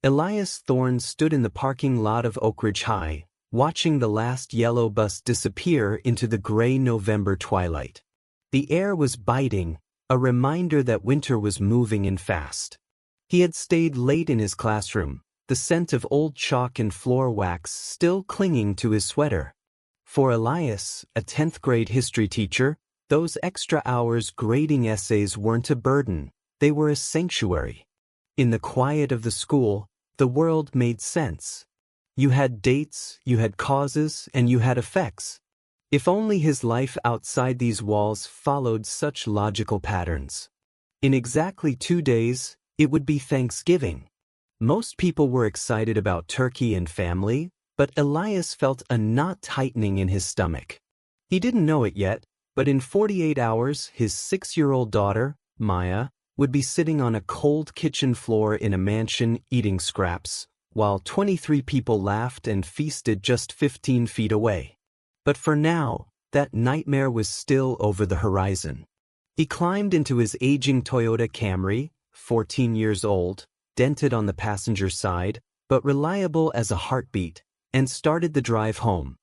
Elias Thorne stood in the parking lot of Oak Ridge High, watching the last yellow bus disappear into the gray November twilight. The air was biting, a reminder that winter was moving in fast. He had stayed late in his classroom, the scent of old chalk and floor wax still clinging to his sweater. For Elias, a 10th grade history teacher, those extra hours grading essays weren't a burden, they were a sanctuary. In the quiet of the school, the world made sense. You had dates, you had causes, and you had effects. If only his life outside these walls followed such logical patterns. In exactly 2 days, it would be Thanksgiving. Most people were excited about turkey and family, but Elias felt a knot tightening in his stomach. He didn't know it yet, but in 48 hours, his 6-year-old daughter, Maya, would be sitting on a cold kitchen floor in a mansion eating scraps, while 23 people laughed and feasted just 15 feet away. But for now, that nightmare was still over the horizon. He climbed into his aging Toyota Camry, 14 years old, dented on the passenger side, but reliable as a heartbeat, and started the drive home.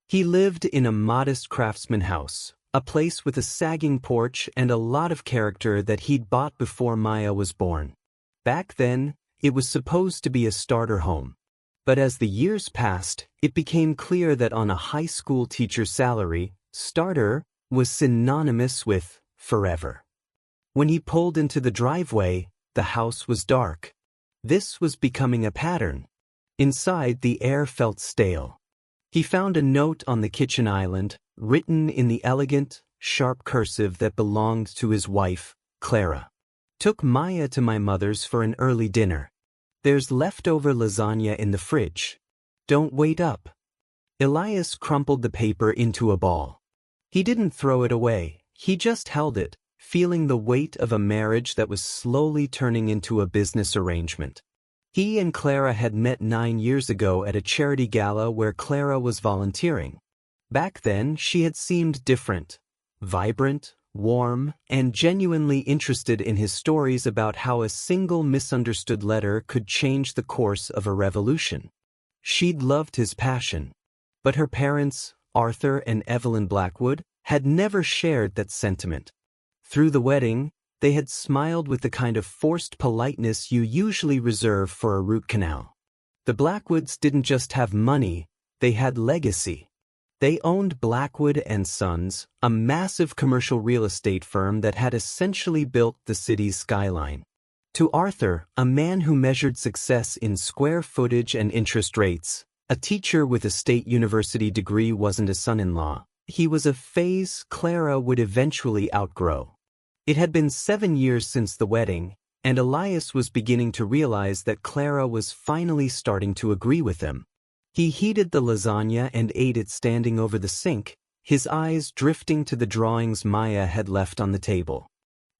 He lived in a modest craftsman house, a place with a sagging porch and a lot of character that he'd bought before Maya was born. Back then, it was supposed to be a starter home. But as the years passed, it became clear that on a high school teacher's salary, starter was synonymous with forever. When he pulled into the driveway, the house was dark. This was becoming a pattern. Inside, the air felt stale. He found a note on the kitchen island, written in the elegant, sharp cursive that belonged to his wife, Clara. Took Maya to my mother's for an early dinner. There's leftover lasagna in the fridge. Don't wait up. Elias crumpled the paper into a ball. He didn't throw it away, he just held it, feeling the weight of a marriage that was slowly turning into a business arrangement. He and Clara had met 9 years ago at a charity gala where Clara was volunteering. Back then, she had seemed different, vibrant, warm, and genuinely interested in his stories about how a single misunderstood letter could change the course of a revolution. She'd loved his passion. But her parents, Arthur and Evelyn Blackwood, had never shared that sentiment. Through the wedding, they had smiled with the kind of forced politeness you usually reserve for a root canal. The Blackwoods didn't just have money, they had legacy. They owned Blackwood and Sons, a massive commercial real estate firm that had essentially built the city's skyline. To Arthur, a man who measured success in square footage and interest rates, a teacher with a state university degree wasn't a son-in-law. He was a phase Clara would eventually outgrow. It had been 7 years since the wedding, and Elias was beginning to realize that Clara was finally starting to agree with him. He heated the lasagna and ate it standing over the sink, his eyes drifting to the drawings Maya had left on the table.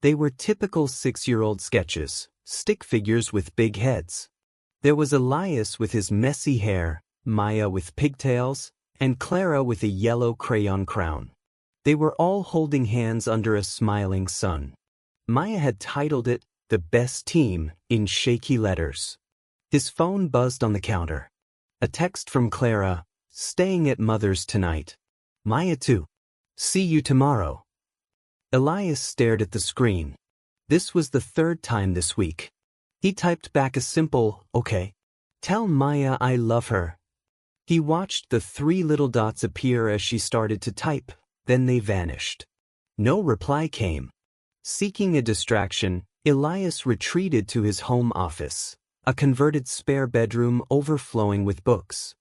They were typical 6-year-old sketches, stick figures with big heads. There was Elias with his messy hair, Maya with pigtails, and Clara with a yellow crayon crown. They were all holding hands under a smiling sun. Maya had titled it, "The Best Team," in shaky letters. His phone buzzed on the counter. A text from Clara, "Staying at Mother's tonight. Maya too. See you tomorrow." Elias stared at the screen. This was the 3rd time this week. He typed back a simple, "Okay. Tell Maya I love her." He watched the 3 little dots appear as she started to type, then they vanished. No reply came. Seeking a distraction, Elias retreated to his home office, a converted spare bedroom overflowing with books.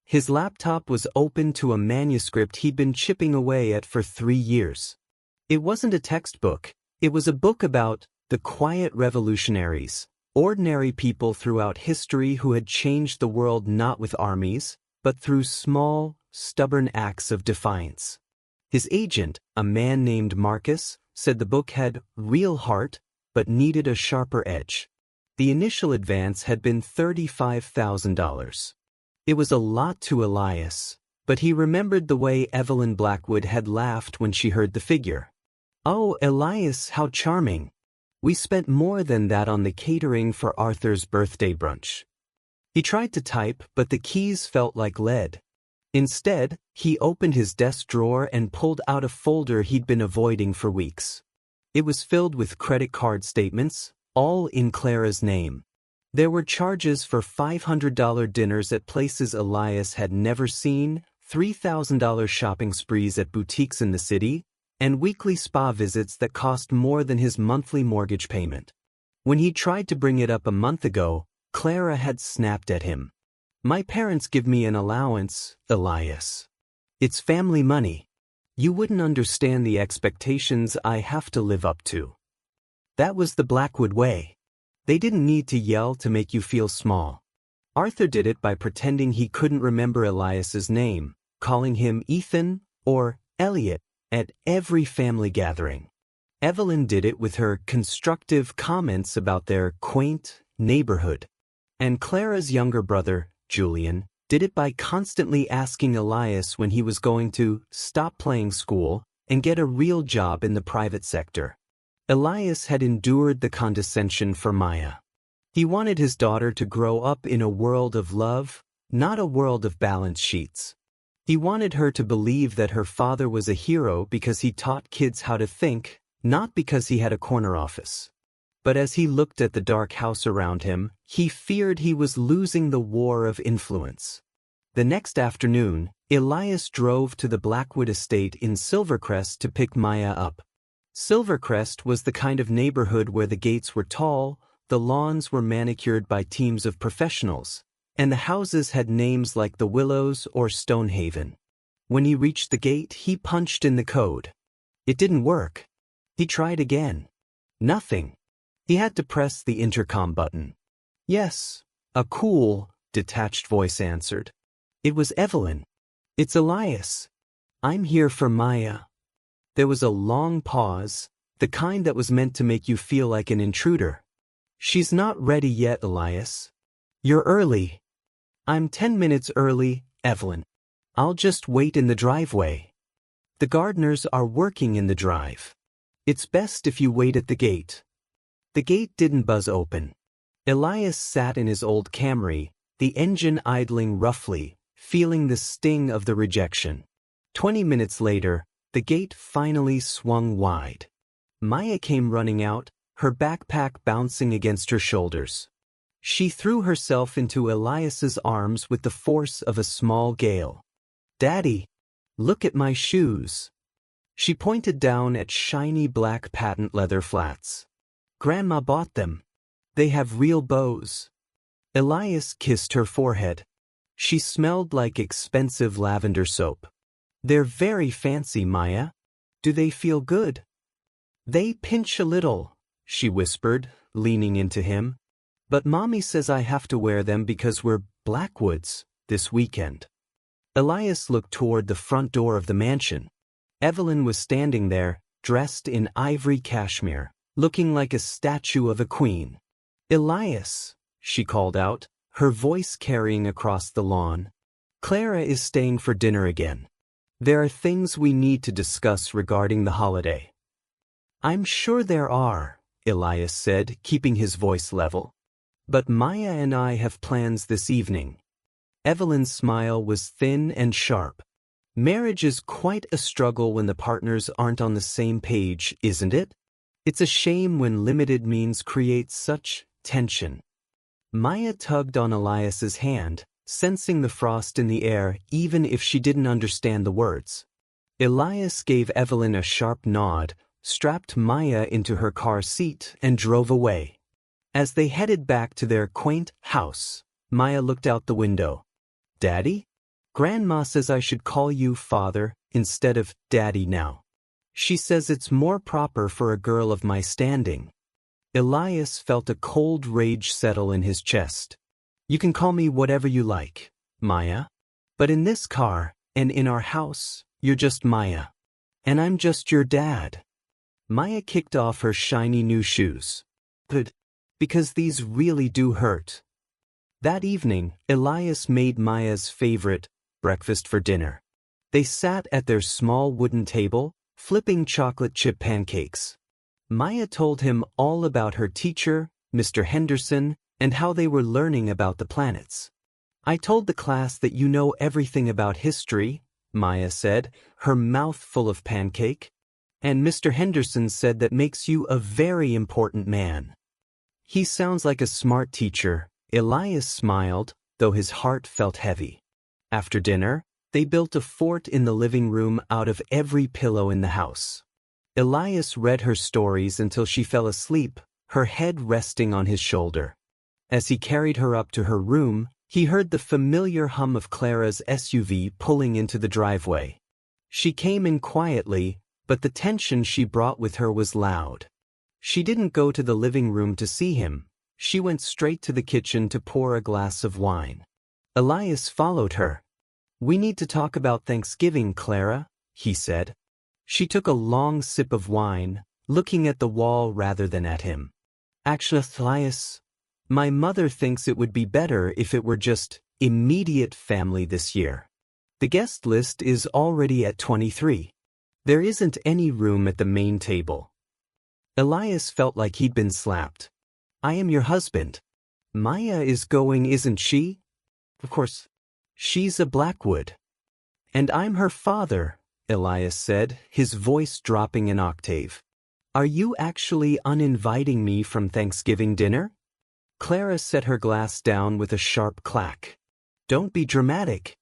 His laptop was open to a manuscript he'd been chipping away at for 3 years. It wasn't a textbook, it was a book about the quiet revolutionaries, ordinary people throughout history who had changed the world not with armies, but through small, stubborn acts of defiance. His agent, a man named Marcus, said the book had real heart, but needed a sharper edge. The initial advance had been $35,000. It was a lot to Elias, but he remembered the way Evelyn Blackwood had laughed when she heard the figure. "Oh, Elias, how charming. We spent more than that on the catering for Arthur's birthday brunch." He tried to type, but the keys felt like lead. Instead, he opened his desk drawer and pulled out a folder he'd been avoiding for weeks. It was filled with credit card statements, all in Clara's name. There were charges for $500 dinners at places Elias had never seen, $3,000 shopping sprees at boutiques in the city, and weekly spa visits that cost more than his monthly mortgage payment. When he tried to bring it up a month ago, Clara had snapped at him. "My parents give me an allowance, Elias. It's family money. You wouldn't understand the expectations I have to live up to." That was the Blackwood way. They didn't need to yell to make you feel small. Arthur did it by pretending he couldn't remember Elias's name, calling him Ethan or Elliot at every family gathering. Evelyn did it with her constructive comments about their quaint neighborhood. And Clara's younger brother, Julian, did it by constantly asking Elias when he was going to stop playing school and get a real job in the private sector. Elias had endured the condescension for Maya. He wanted his daughter to grow up in a world of love, not a world of balance sheets. He wanted her to believe that her father was a hero because he taught kids how to think, not because he had a corner office. But as he looked at the dark house around him, he feared he was losing the war of influence. The next afternoon, Elias drove to the Blackwood estate in Silvercrest to pick Maya up. Silvercrest was the kind of neighborhood where the gates were tall, the lawns were manicured by teams of professionals, and the houses had names like the Willows or Stonehaven. When he reached the gate, he punched in the code. It didn't work. He tried again. Nothing. He had to press the intercom button. "Yes," a cool, detached voice answered. It was Evelyn. "It's Elias. I'm here for Maya." There was a long pause, the kind that was meant to make you feel like an intruder. "She's not ready yet, Elias. You're early." "I'm 10 minutes early, Evelyn. I'll just wait in the driveway. The gardeners are working in the drive. It's best if you wait at the gate." The gate didn't buzz open. Elias sat in his old Camry, the engine idling roughly, feeling the sting of the rejection. 20 minutes later, the gate finally swung wide. Maya came running out, her backpack bouncing against her shoulders. She threw herself into Elias's arms with the force of a small gale. "Daddy, look at my shoes." She pointed down at shiny black patent leather flats. "Grandma bought them. They have real bows." Elias kissed her forehead. She smelled like expensive lavender soap. "They're very fancy, Maya. Do they feel good?" "They pinch a little," she whispered, leaning into him. "But Mommy says I have to wear them because we're Blackwoods this weekend." Elias looked toward the front door of the mansion. Evelyn was standing there, dressed in ivory cashmere, looking like a statue of a queen. "Elias," she called out, her voice carrying across the lawn. "Clara is staying for dinner again. There are things we need to discuss regarding the holiday." "I'm sure there are," Elias said, keeping his voice level. "But Maya and I have plans this evening." Evelyn's smile was thin and sharp. "Marriage is quite a struggle when the partners aren't on the same page, isn't it? It's a shame when limited means create such tension." Maya tugged on Elias's hand, sensing the frost in the air even if she didn't understand the words. Elias gave Evelyn a sharp nod, strapped Maya into her car seat, and drove away. As they headed back to their quaint house, Maya looked out the window. "Daddy? Grandma says I should call you Father instead of Daddy now. She says it's more proper for a girl of my standing." Elias felt a cold rage settle in his chest. "You can call me whatever you like, Maya. But in this car, and in our house, you're just Maya. And I'm just your dad." Maya kicked off her shiny new shoes. "Good. Because these really do hurt." That evening, Elias made Maya's favorite, breakfast for dinner. They sat at their small wooden table, flipping chocolate chip pancakes. Maya told him all about her teacher, Mr. Henderson, and how they were learning about the planets. I told the class that you know everything about history, Maya said, her mouth full of pancake. And Mr. Henderson said that makes you a very important man. He sounds like a smart teacher. Elias smiled, though his heart felt heavy. After dinner, they built a fort in the living room out of every pillow in the house. Elias read her stories until she fell asleep, her head resting on his shoulder. As he carried her up to her room, he heard the familiar hum of Clara's SUV pulling into the driveway. She came in quietly, but the tension she brought with her was loud. She didn't go to the living room to see him. She went straight to the kitchen to pour a glass of wine. Elias followed her. "We need to talk about Thanksgiving, Clara," he said. She took a long sip of wine, looking at the wall rather than at him. "Actually, Elias, my mother thinks it would be better if it were just immediate family this year. The guest list is already at 23. There isn't any room at the main table." Elias felt like he'd been slapped. "I am your husband. Maya is going, isn't she? Of course. She's a Blackwood." "And I'm her father," Elias said, his voice dropping an octave. "Are you actually uninviting me from Thanksgiving dinner?" Clara set her glass down with a sharp clack. "Don't be dramatic.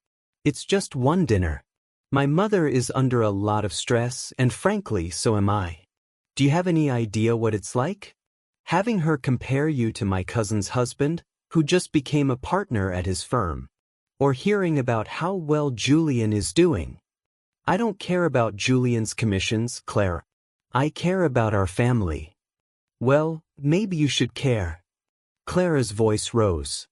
It's just one dinner. My mother is under a lot of stress, and frankly, so am I. Do you have any idea what it's like? Having her compare you to my cousin's husband, who just became a partner at his firm. Or hearing about how well Julian is doing. I don't care about Julian's commissions, Claire. I care about our family." "Well, maybe you should care." Clara's voice rose.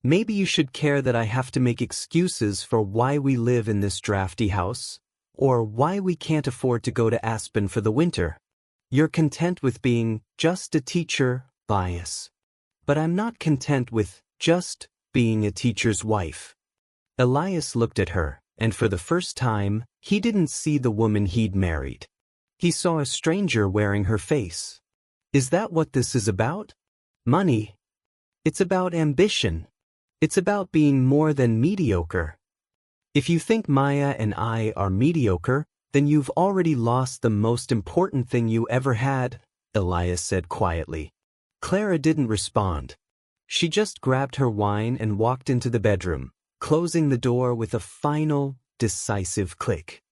"Maybe you should care that I have to make excuses for why we live in this drafty house, or why we can't afford to go to Aspen for the winter. You're content with being just a teacher, Bias. But I'm not content with just being a teacher's wife." Elias looked at her, and for the first time, he didn't see the woman he'd married. He saw a stranger wearing her face. "Is that what this is about? Money? It's about ambition. It's about being more than mediocre. If you think Maya and I are mediocre, then you've already lost the most important thing you ever had," Elias said quietly. Clara didn't respond. She just grabbed her wine and walked into the bedroom, closing the door with a final, decisive click.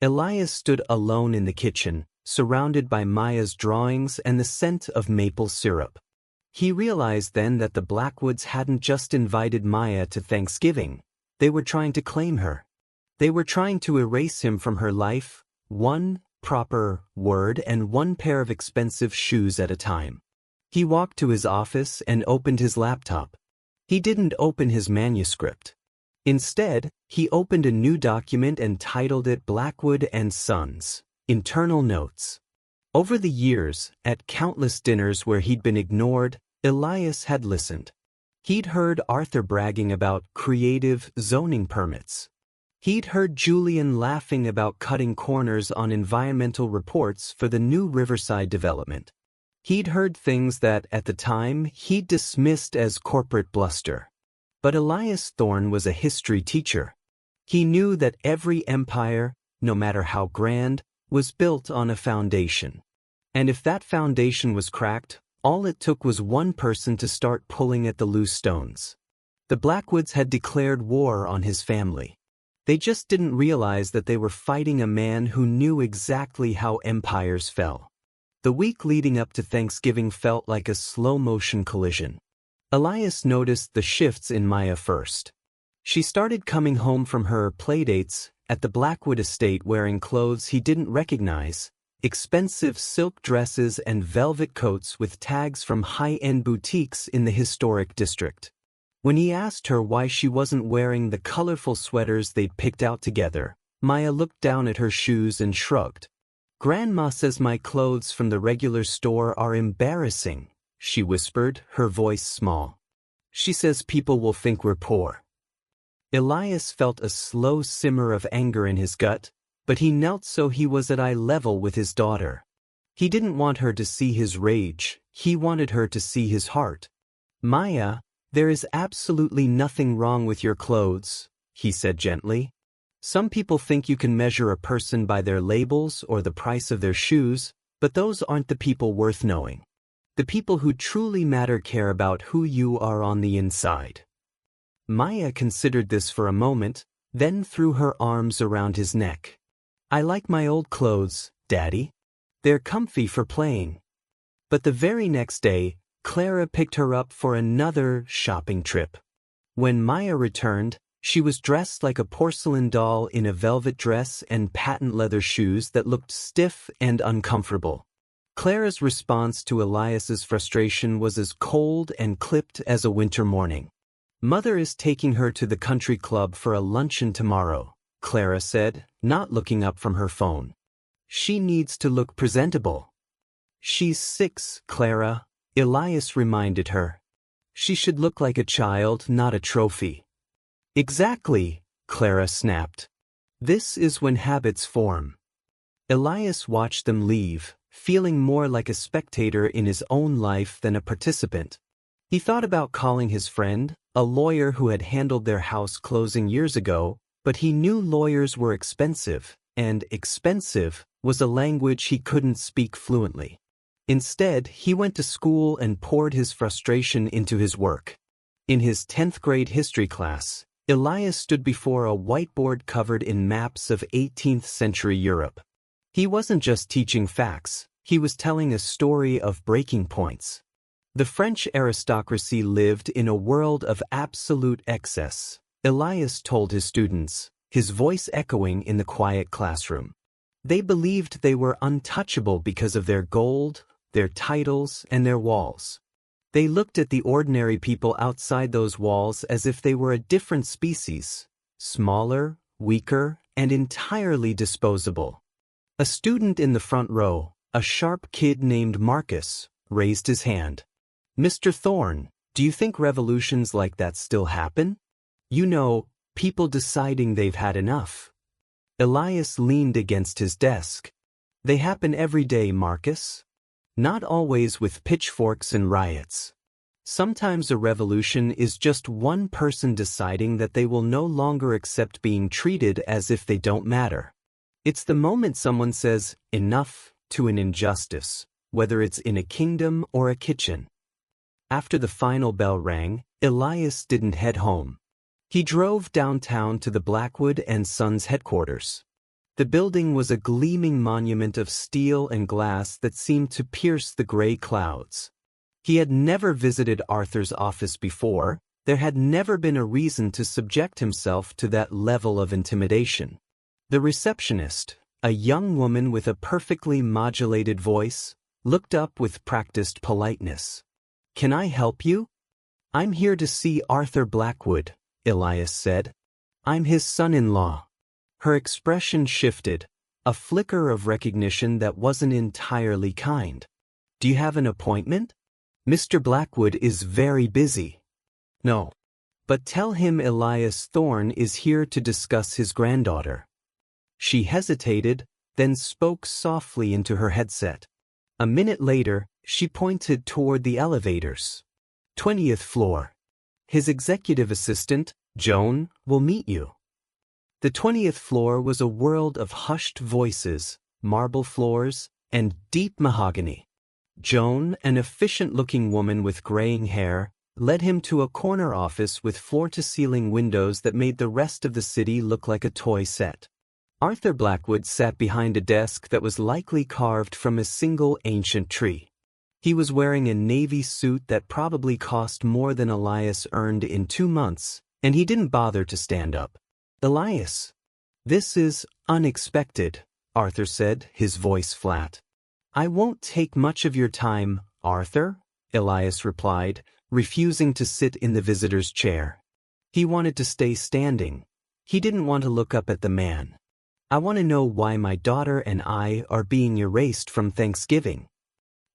Elias stood alone in the kitchen, surrounded by Maya's drawings and the scent of maple syrup. He realized then that the Blackwoods hadn't just invited Maya to Thanksgiving. They were trying to claim her. They were trying to erase him from her life, one proper word and one pair of expensive shoes at a time. He walked to his office and opened his laptop. He didn't open his manuscript. Instead, he opened a new document and titled it Blackwood and Sons, Internal Notes. Over the years, at countless dinners where he'd been ignored, Elias had listened. He'd heard Arthur bragging about creative zoning permits. He'd heard Julian laughing about cutting corners on environmental reports for the new Riverside development. He'd heard things that, at the time, he'd dismissed as corporate bluster. But Elias Thorne was a history teacher. He knew that every empire, no matter how grand, was built on a foundation. And if that foundation was cracked, all it took was one person to start pulling at the loose stones. The Blackwoods had declared war on his family. They just didn't realize that they were fighting a man who knew exactly how empires fell. The week leading up to Thanksgiving felt like a slow-motion collision. Elias noticed the shifts in Maya first. She started coming home from her playdates at the Blackwood estate wearing clothes he didn't recognize, expensive silk dresses and velvet coats with tags from high-end boutiques in the historic district. When he asked her why she wasn't wearing the colorful sweaters they'd picked out together, Maya looked down at her shoes and shrugged. "Grandma says my clothes from the regular store are embarrassing," she whispered, her voice small. "She says people will think we're poor." Elias felt a slow simmer of anger in his gut, but he knelt so he was at eye level with his daughter. He didn't want her to see his rage, he wanted her to see his heart. Maya, there is absolutely nothing wrong with your clothes, he said gently. Some people think you can measure a person by their labels or the price of their shoes, but those aren't the people worth knowing. The people who truly matter care about who you are on the inside. Maya considered this for a moment, then threw her arms around his neck. I like my old clothes, Daddy. They're comfy for playing. But the very next day, Clara picked her up for another shopping trip. When Maya returned, she was dressed like a porcelain doll in a velvet dress and patent leather shoes that looked stiff and uncomfortable. Clara's response to Elias's frustration was as cold and clipped as a winter morning. Mother is taking her to the country club for a luncheon tomorrow, Clara said, not looking up from her phone. She needs to look presentable. She's 6, Clara, Elias reminded her. She should look like a child, not a trophy. Exactly, Clara snapped. This is when habits form. Elias watched them leave, feeling more like a spectator in his own life than a participant. He thought about calling his friend, a lawyer who had handled their house closing years ago, but he knew lawyers were expensive, and expensive was a language he couldn't speak fluently. Instead, he went to school and poured his frustration into his work. In his 10th grade history class, Elias stood before a whiteboard covered in maps of 18th century Europe. He wasn't just teaching facts, he was telling a story of breaking points. The French aristocracy lived in a world of absolute excess, Elias told his students, his voice echoing in the quiet classroom. They believed they were untouchable because of their gold, their titles, and their walls. They looked at the ordinary people outside those walls as if they were a different species, smaller, weaker, and entirely disposable. A student in the front row, a sharp kid named Marcus, raised his hand. Mr. Thorne, do you think revolutions like that still happen? You know, people deciding they've had enough. Elias leaned against his desk. They happen every day, Marcus. Not always with pitchforks and riots. Sometimes a revolution is just one person deciding that they will no longer accept being treated as if they don't matter. It's the moment someone says, enough, to an injustice, whether it's in a kingdom or a kitchen. After the final bell rang, Elias didn't head home. He drove downtown to the Blackwood and Sons headquarters. The building was a gleaming monument of steel and glass that seemed to pierce the gray clouds. He had never visited Arthur's office before. There had never been a reason to subject himself to that level of intimidation. The receptionist, a young woman with a perfectly modulated voice, looked up with practiced politeness. Can I help you? I'm here to see Arthur Blackwood, Elias said. I'm his son-in-law. Her expression shifted, a flicker of recognition that wasn't entirely kind. Do you have an appointment? Mr. Blackwood is very busy. No. But tell him Elias Thorne is here to discuss his granddaughter. She hesitated, then spoke softly into her headset. A minute later, she pointed toward the elevators. 20th floor. His executive assistant, Joan, will meet you. The 20th floor was a world of hushed voices, marble floors, and deep mahogany. Joan, an efficient-looking woman with graying hair, led him to a corner office with floor-to-ceiling windows that made the rest of the city look like a toy set. Arthur Blackwood sat behind a desk that was likely carved from a single ancient tree. He was wearing a navy suit that probably cost more than Elias earned in 2 months, and he didn't bother to stand up. Elias, this is unexpected, Arthur said, his voice flat. I won't take much of your time, Arthur, Elias replied, refusing to sit in the visitor's chair. He wanted to stay standing. He didn't want to look up at the man. I want to know why my daughter and I are being erased from Thanksgiving.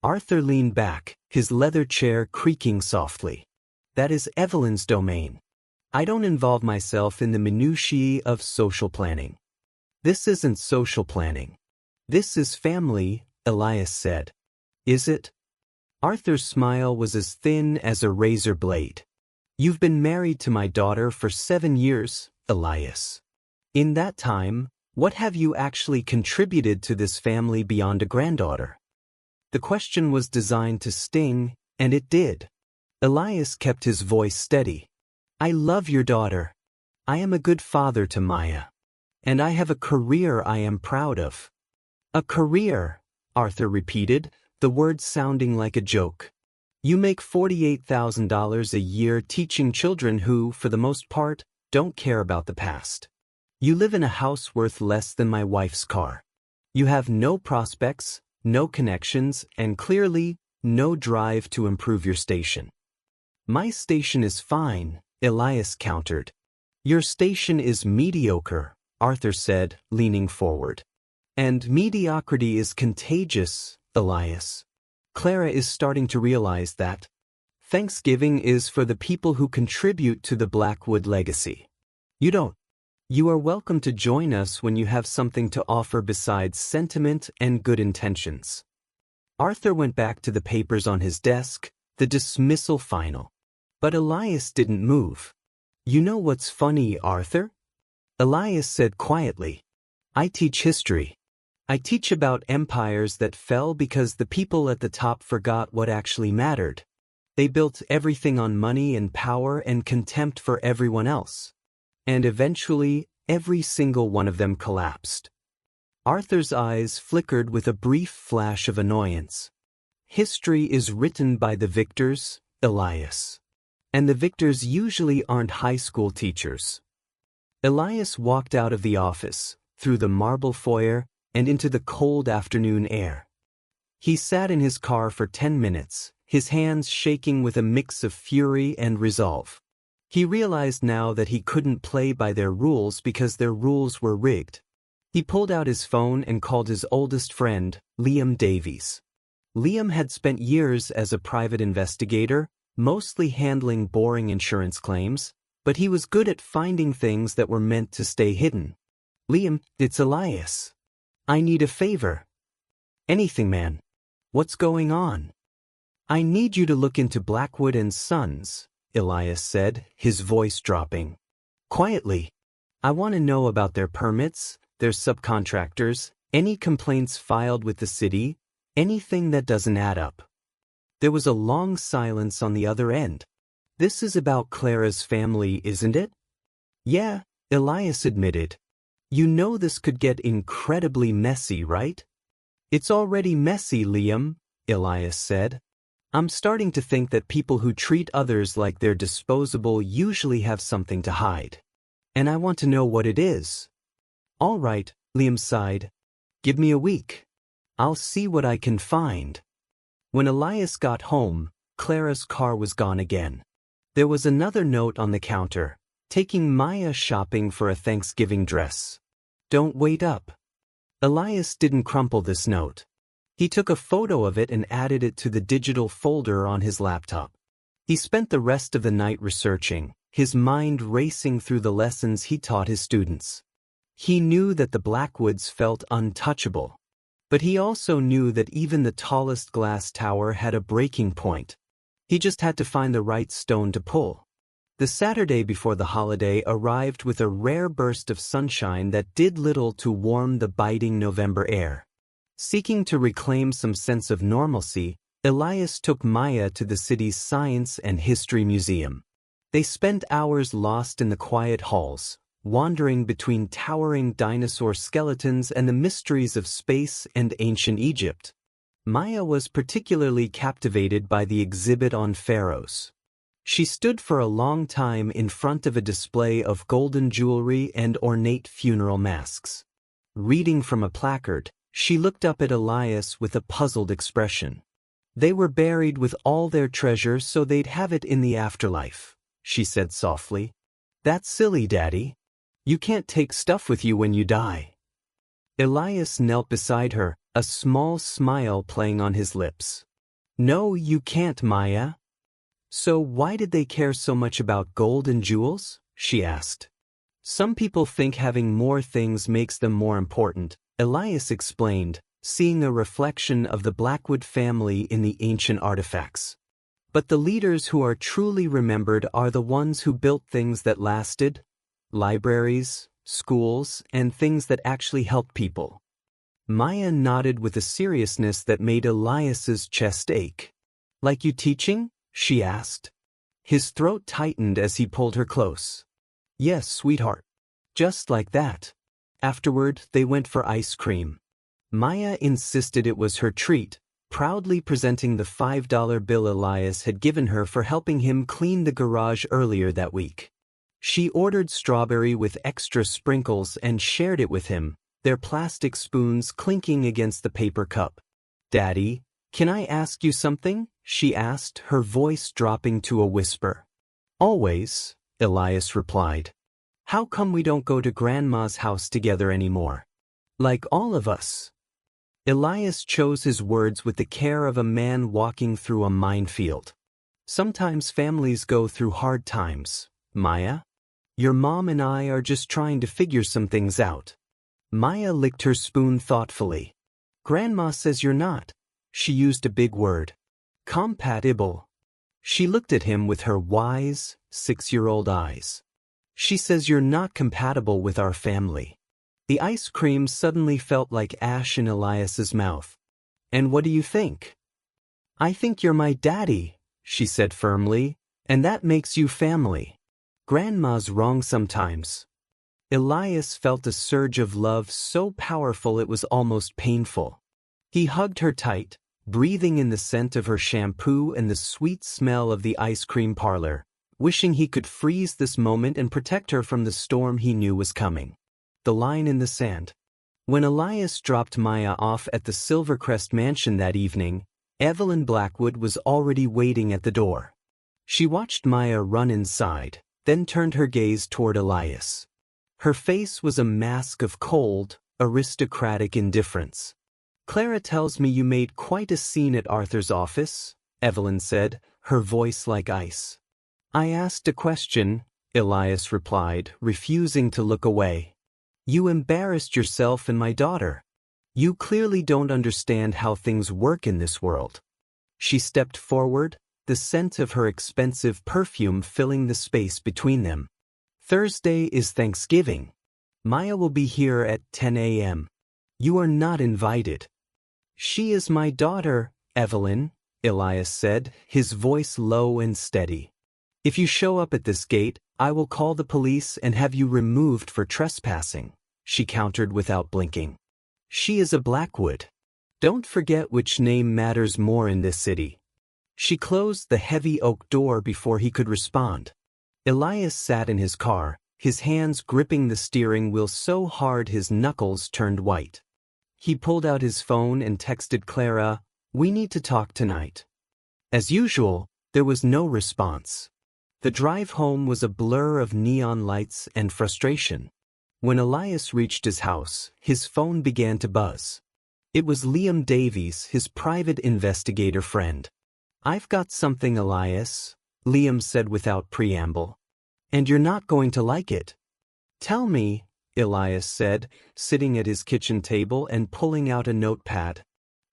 Arthur leaned back, his leather chair creaking softly. That is Evelyn's domain. I don't involve myself in the minutiae of social planning. This isn't social planning. This is family, Elias said. Is it? Arthur's smile was as thin as a razor blade. You've been married to my daughter for 7 years, Elias. In that time, what have you actually contributed to this family beyond a granddaughter? The question was designed to sting, and it did. Elias kept his voice steady. I love your daughter. I am a good father to Maya. And I have a career I am proud of. A career, Arthur repeated, the words sounding like a joke. You make $48,000 a year teaching children who, for the most part, don't care about the past. You live in a house worth less than my wife's car. You have no prospects, no connections, and clearly, no drive to improve your station. My station is fine, Elias countered. Your station is mediocre, Arthur said, leaning forward. And mediocrity is contagious, Elias. Clara is starting to realize that. Thanksgiving is for the people who contribute to the Blackwood legacy. You don't. You are welcome to join us when you have something to offer besides sentiment and good intentions. Arthur went back to the papers on his desk, the dismissal final. But Elias didn't move. You know what's funny, Arthur? Elias said quietly. I teach history. I teach about empires that fell because the people at the top forgot what actually mattered. They built everything on money and power and contempt for everyone else. And eventually, every single one of them collapsed. Arthur's eyes flickered with a brief flash of annoyance. History is written by the victors, Elias. And the victors usually aren't high school teachers. Elias walked out of the office, through the marble foyer, and into the cold afternoon air. He sat in his car for 10 minutes, his hands shaking with a mix of fury and resolve. He realized now that he couldn't play by their rules because their rules were rigged. He pulled out his phone and called his oldest friend, Liam Davies. Liam had spent years as a private investigator, mostly handling boring insurance claims, but he was good at finding things that were meant to stay hidden. Liam, it's Elias. I need a favor. Anything, man. What's going on? I need you to look into Blackwood and Sons, Elias said, his voice dropping. Quietly. I want to know about their permits, their subcontractors, any complaints filed with the city, anything that doesn't add up. There was a long silence on the other end. This is about Clara's family, isn't it? Yeah, Elias admitted. You know this could get incredibly messy, right? It's already messy, Liam, Elias said. I'm starting to think that people who treat others like they're disposable usually have something to hide. And I want to know what it is. All right, Liam sighed. Give me a week. I'll see what I can find. When Elias got home, Clara's car was gone again. There was another note on the counter, taking Maya shopping for a Thanksgiving dress. Don't wait up. Elias didn't crumple this note. He took a photo of it and added it to the digital folder on his laptop. He spent the rest of the night researching, his mind racing through the lessons he taught his students. He knew that the Blackwoods felt untouchable. But he also knew that even the tallest glass tower had a breaking point. He just had to find the right stone to pull. The Saturday before the holiday arrived with a rare burst of sunshine that did little to warm the biting November air. Seeking to reclaim some sense of normalcy, Elias took Maya to the city's Science and History Museum. They spent hours lost in the quiet halls, wandering between towering dinosaur skeletons and the mysteries of space and ancient Egypt. Maya was particularly captivated by the exhibit on pharaohs. She stood for a long time in front of a display of golden jewelry and ornate funeral masks. Reading from a placard, she looked up at Elias with a puzzled expression. They were buried with all their treasure so they'd have it in the afterlife, she said softly. That's silly, Daddy. You can't take stuff with you when you die. Elias knelt beside her, a small smile playing on his lips. No, you can't, Maya. So why did they care so much about gold and jewels? She asked. Some people think having more things makes them more important, Elias explained, seeing a reflection of the Blackwood family in the ancient artifacts. But the leaders who are truly remembered are the ones who built things that lasted, libraries, schools, and things that actually helped people. Maya nodded with a seriousness that made Elias's chest ache. Like you teaching? She asked. His throat tightened as he pulled her close. Yes, sweetheart. Just like that. Afterward, they went for ice cream. Maya insisted it was her treat, proudly presenting the $5 bill Elias had given her for helping him clean the garage earlier that week. She ordered strawberry with extra sprinkles and shared it with him, their plastic spoons clinking against the paper cup. Daddy, can I ask you something? She asked, her voice dropping to a whisper. Always, Elias replied. How come we don't go to Grandma's house together anymore? Like all of us. Elias chose his words with the care of a man walking through a minefield. Sometimes families go through hard times, Maya. Your mom and I are just trying to figure some things out. Maya licked her spoon thoughtfully. Grandma says you're not. She used a big word. Compatible. She looked at him with her wise, 6-year-old eyes. She says you're not compatible with our family. The ice cream suddenly felt like ash in Elias's mouth. And what do you think? I think you're my daddy, she said firmly, and that makes you family. Grandma's wrong sometimes. Elias felt a surge of love so powerful it was almost painful. He hugged her tight, breathing in the scent of her shampoo and the sweet smell of the ice cream parlor, wishing he could freeze this moment and protect her from the storm he knew was coming. The line in the sand. When Elias dropped Maya off at the Silvercrest mansion that evening, Evelyn Blackwood was already waiting at the door. She watched Maya run inside, then turned her gaze toward Elias. Her face was a mask of cold, aristocratic indifference. Clara tells me you made quite a scene at Arthur's office, Evelyn said, her voice like ice. I asked a question, Elias replied, refusing to look away. You embarrassed yourself and my daughter. You clearly don't understand how things work in this world. She stepped forward, the scent of her expensive perfume filling the space between them. Thursday is Thanksgiving. Maya will be here at 10 a.m. You are not invited. She is my daughter, Evelyn, Elias said, his voice low and steady. If you show up at this gate, I will call the police and have you removed for trespassing, she countered without blinking. She is a Blackwood. Don't forget which name matters more in this city. She closed the heavy oak door before he could respond. Elias sat in his car, his hands gripping the steering wheel so hard his knuckles turned white. He pulled out his phone and texted Clara, "We need to talk tonight." As usual, there was no response. The drive home was a blur of neon lights and frustration. When Elias reached his house, his phone began to buzz. It was Liam Davies, his private investigator friend. "I've got something, Elias," Liam said without preamble. "And you're not going to like it." "Tell me," Elias said, sitting at his kitchen table and pulling out a notepad.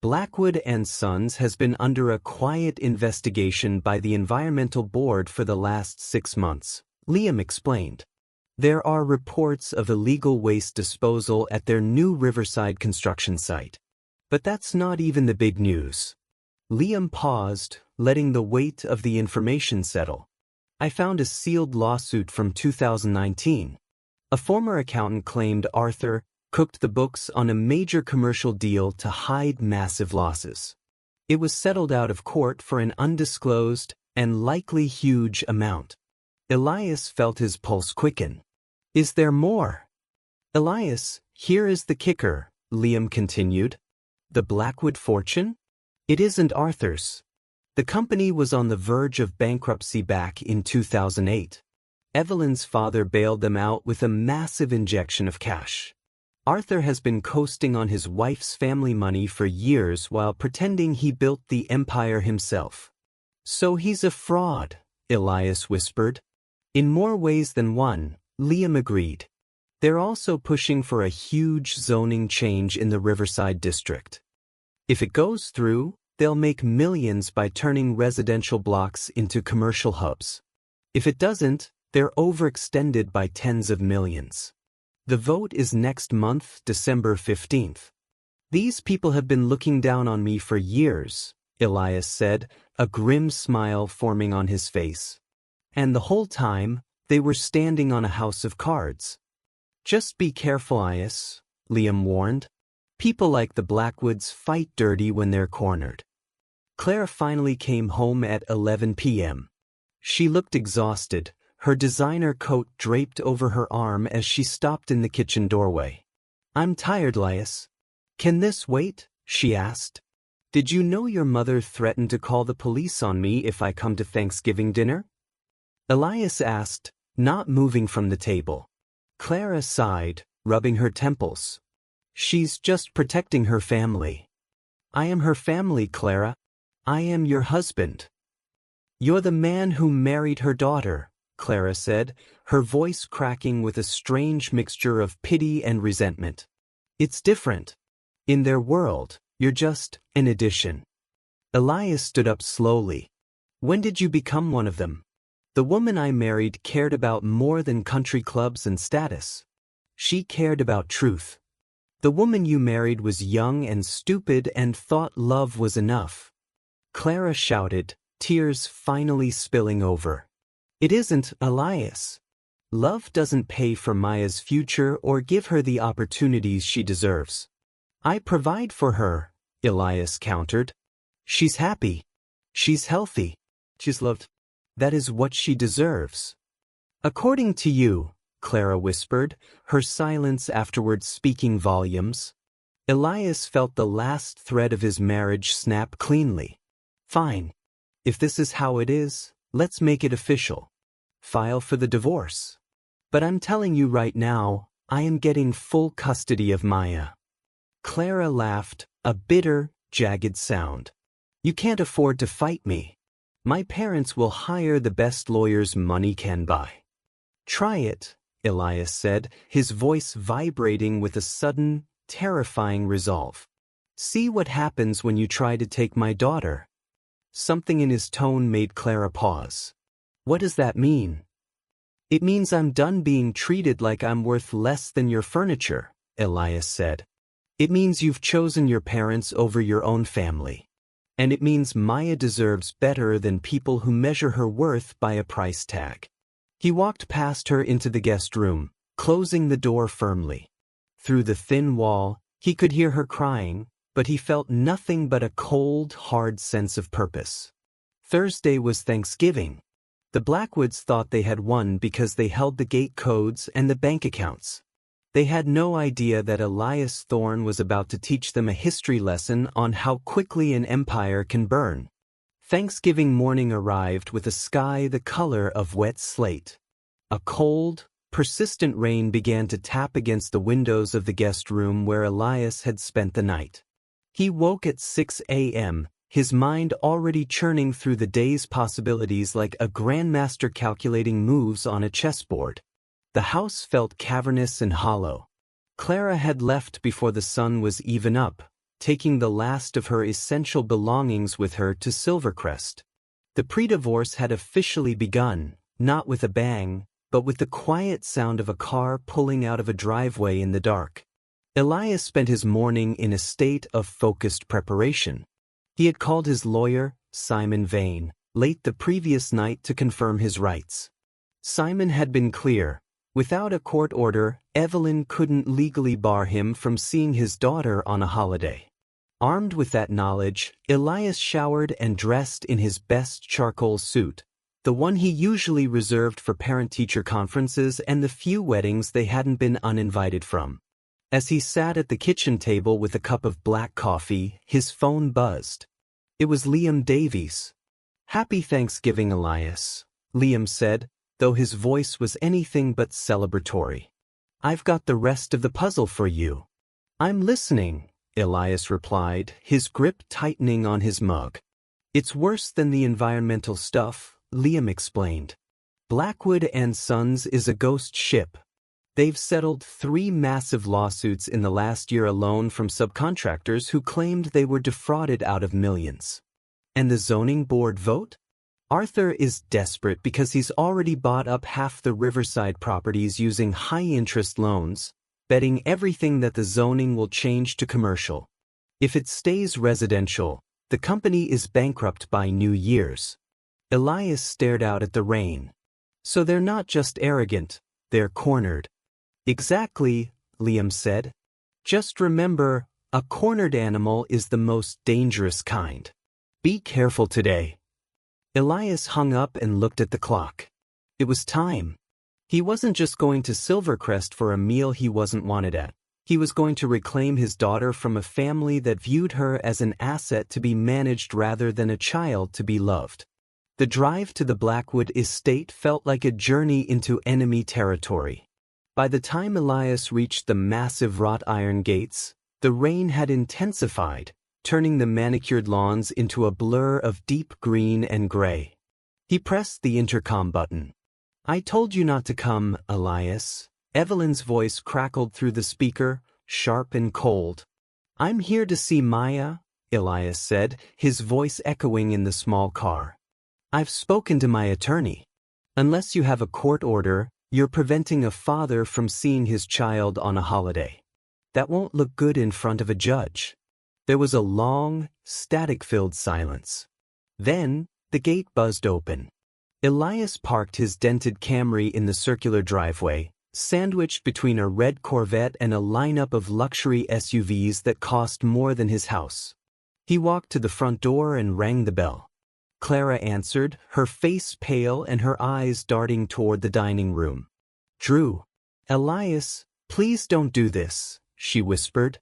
"Blackwood and Sons has been under a quiet investigation by the Environmental Board for the last 6 months," Liam explained. "There are reports of illegal waste disposal at their new Riverside construction site. But that's not even the big news." Liam paused, letting the weight of the information settle. "I found a sealed lawsuit from 2019. A former accountant claimed Arthur cooked the books on a major commercial deal to hide massive losses. It was settled out of court for an undisclosed and likely huge amount." Elias felt his pulse quicken. "Is there more?" "Elias, here is the kicker," Liam continued. "The Blackwood fortune? It isn't Arthur's. The company was on the verge of bankruptcy back in 2008. Evelyn's father bailed them out with a massive injection of cash. Arthur has been coasting on his wife's family money for years while pretending he built the empire himself. So he's a fraud, Elias whispered. "In more ways than one," Liam agreed. They're also pushing for a huge zoning change in the Riverside district. If it goes through, they'll make millions by turning residential blocks into commercial hubs. If it doesn't, they're overextended by tens of millions. The vote is next month, December 15th. These people have been looking down on me for years, Elias said, a grim smile forming on his face. And the whole time, they were standing on a house of cards. Just be careful, Elias, Liam warned. People like the Blackwoods fight dirty when they're cornered. Clara finally came home at 11 p.m. She looked exhausted, her designer coat draped over her arm as she stopped in the kitchen doorway. I'm tired, Elias. Can this wait? She asked. Did you know your mother threatened to call the police on me if I come to Thanksgiving dinner? Elias asked, not moving from the table. Clara sighed, rubbing her temples. She's just protecting her family. I am her family, Clara. I am your husband. You're the man who married her daughter, Clara said, her voice cracking with a strange mixture of pity and resentment. It's different. In their world, you're just an addition. Elias stood up slowly. When did you become one of them? The woman I married cared about more than country clubs and status. She cared about truth. The woman you married was young and stupid and thought love was enough. Clara shouted, tears finally spilling over. It isn't, Elias. Love doesn't pay for Maya's future or give her the opportunities she deserves. I provide for her, Elias countered. She's happy. She's healthy. She's loved. That is what she deserves. According to you, Clara whispered, her silence afterwards speaking volumes. Elias felt the last thread of his marriage snap cleanly. Fine. If this is how it is, let's make it official. File for the divorce. But I'm telling you right now, I am getting full custody of Maya. Clara laughed, a bitter, jagged sound. You can't afford to fight me. My parents will hire the best lawyers money can buy. Try it, Elias said, his voice vibrating with a sudden, terrifying resolve. See what happens when you try to take my daughter. Something in his tone made Clara pause. What does that mean? It means I'm done being treated like I'm worth less than your furniture, Elias said. It means you've chosen your parents over your own family. And it means Maya deserves better than people who measure her worth by a price tag. He walked past her into the guest room, closing the door firmly. Through the thin wall, he could hear her crying, but he felt nothing but a cold, hard sense of purpose. Thursday was Thanksgiving. The Blackwoods thought they had won because they held the gate codes and the bank accounts. They had no idea that Elias Thorne was about to teach them a history lesson on how quickly an empire can burn. Thanksgiving morning arrived with a sky the color of wet slate. A cold, persistent rain began to tap against the windows of the guest room where Elias had spent the night. He woke at 6 a.m., his mind already churning through the day's possibilities like a grandmaster calculating moves on a chessboard. The house felt cavernous and hollow. Clara had left before the sun was even up, taking the last of her essential belongings with her to Silvercrest. The pre-divorce had officially begun, not with a bang, but with the quiet sound of a car pulling out of a driveway in the dark. Elias spent his morning in a state of focused preparation. He had called his lawyer, Simon Vane, late the previous night to confirm his rights. Simon had been clear. Without a court order, Evelyn couldn't legally bar him from seeing his daughter on a holiday. Armed with that knowledge, Elias showered and dressed in his best charcoal suit, the one he usually reserved for parent-teacher conferences and the few weddings they hadn't been uninvited from. As he sat at the kitchen table with a cup of black coffee, his phone buzzed. It was Liam Davies. "Happy Thanksgiving, Elias," Liam said, though his voice was anything but celebratory. "I've got the rest of the puzzle for you." "I'm listening," Elias replied, his grip tightening on his mug. "It's worse than the environmental stuff," Liam explained. "Blackwood and Sons is a ghost ship. They've settled 3 massive lawsuits in the last year alone from subcontractors who claimed they were defrauded out of millions. And the zoning board vote? Arthur is desperate because he's already bought up half the Riverside properties using high-interest loans, betting everything that the zoning will change to commercial. If it stays residential, the company is bankrupt by New Year's. Elias stared out at the rain. So they're not just arrogant, they're cornered. Exactly, Liam said. Just remember, a cornered animal is the most dangerous kind. Be careful today. Elias hung up and looked at the clock. It was time. He wasn't just going to Silvercrest for a meal he wasn't wanted at. He was going to reclaim his daughter from a family that viewed her as an asset to be managed rather than a child to be loved. The drive to the Blackwood estate felt like a journey into enemy territory. By the time Elias reached the massive wrought iron gates, the rain had intensified, turning the manicured lawns into a blur of deep green and gray. He pressed the intercom button. "I told you not to come, Elias." Evelyn's voice crackled through the speaker, sharp and cold. "I'm here to see Maya," Elias said, his voice echoing in the small car. "I've spoken to my attorney. Unless you have a court order, you're preventing a father from seeing his child on a holiday. That won't look good in front of a judge." There was a long, static-filled silence. Then, the gate buzzed open. Elias parked his dented Camry in the circular driveway, sandwiched between a red Corvette and a lineup of luxury SUVs that cost more than his house. He walked to the front door and rang the bell. Clara answered, her face pale and her eyes darting toward the dining room. "Drew." "Elias, please don't do this," she whispered.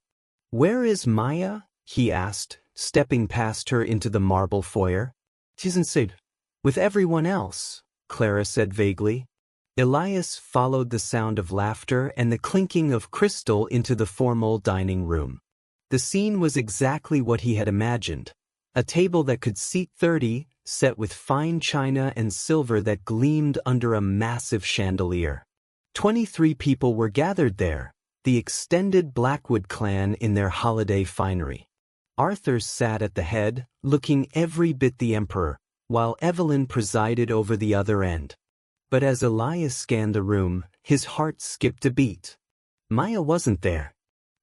"Where is Maya?" he asked, stepping past her into the marble foyer. "She's inside. With everyone else," Clara said vaguely. Elias followed the sound of laughter and the clinking of crystal into the formal dining room. The scene was exactly what he had imagined. A table that could seat 30, set with fine china and silver that gleamed under a massive chandelier. 23 people were gathered there, the extended Blackwood clan in their holiday finery. Arthur sat at the head, looking every bit the emperor, while Evelyn presided over the other end. But as Elias scanned the room, his heart skipped a beat. Maya wasn't there.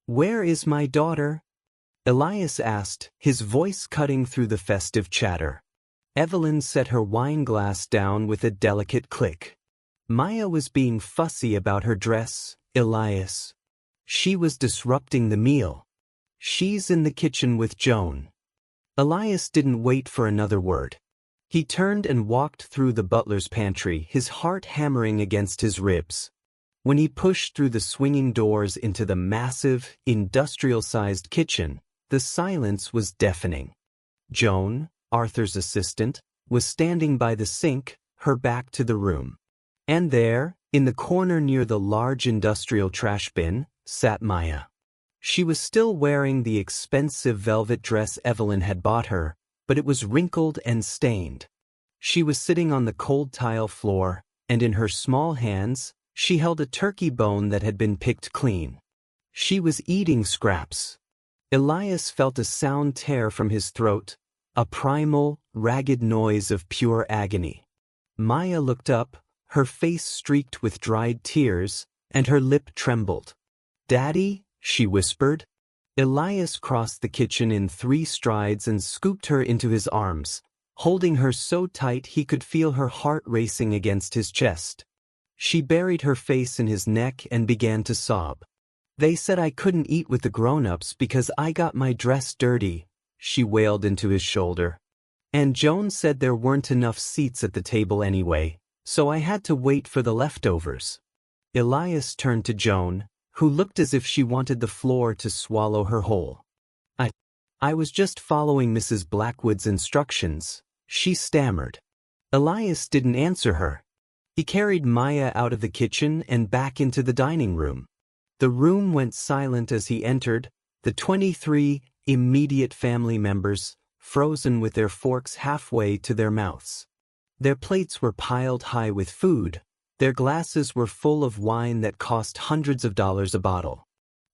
"Where is my daughter?" Elias asked, his voice cutting through the festive chatter. Evelyn set her wine glass down with a delicate click. Maya was being fussy about her dress, Elias. She was disrupting the meal. "She's in the kitchen with Joan." Elias didn't wait for another word. He turned and walked through the butler's pantry, his heart hammering against his ribs. When he pushed through the swinging doors into the massive, industrial-sized kitchen, the silence was deafening. Joan, Arthur's assistant, was standing by the sink, her back to the room. And there, in the corner near the large industrial trash bin, sat Maya. She was still wearing the expensive velvet dress Evelyn had bought her, but it was wrinkled and stained. She was sitting on the cold tile floor, and in her small hands, she held a turkey bone that had been picked clean. She was eating scraps. Elias felt a sound tear from his throat, a primal, ragged noise of pure agony. Maya looked up, her face streaked with dried tears, and her lip trembled. "Daddy," she whispered. Elias crossed the kitchen in 3 strides and scooped her into his arms, holding her so tight he could feel her heart racing against his chest. She buried her face in his neck and began to sob. "They said I couldn't eat with the grown-ups because I got my dress dirty," she wailed into his shoulder. "And Joan said there weren't enough seats at the table anyway, so I had to wait for the leftovers." Elias turned to Joan, who looked as if she wanted the floor to swallow her whole. I was just following Mrs. Blackwood's instructions," she stammered. Elias didn't answer her. He carried Maya out of the kitchen and back into the dining room. The room went silent as he entered, the 23 immediate family members frozen with their forks halfway to their mouths. Their plates were piled high with food, Their glasses were full of wine that cost hundreds of dollars a bottle.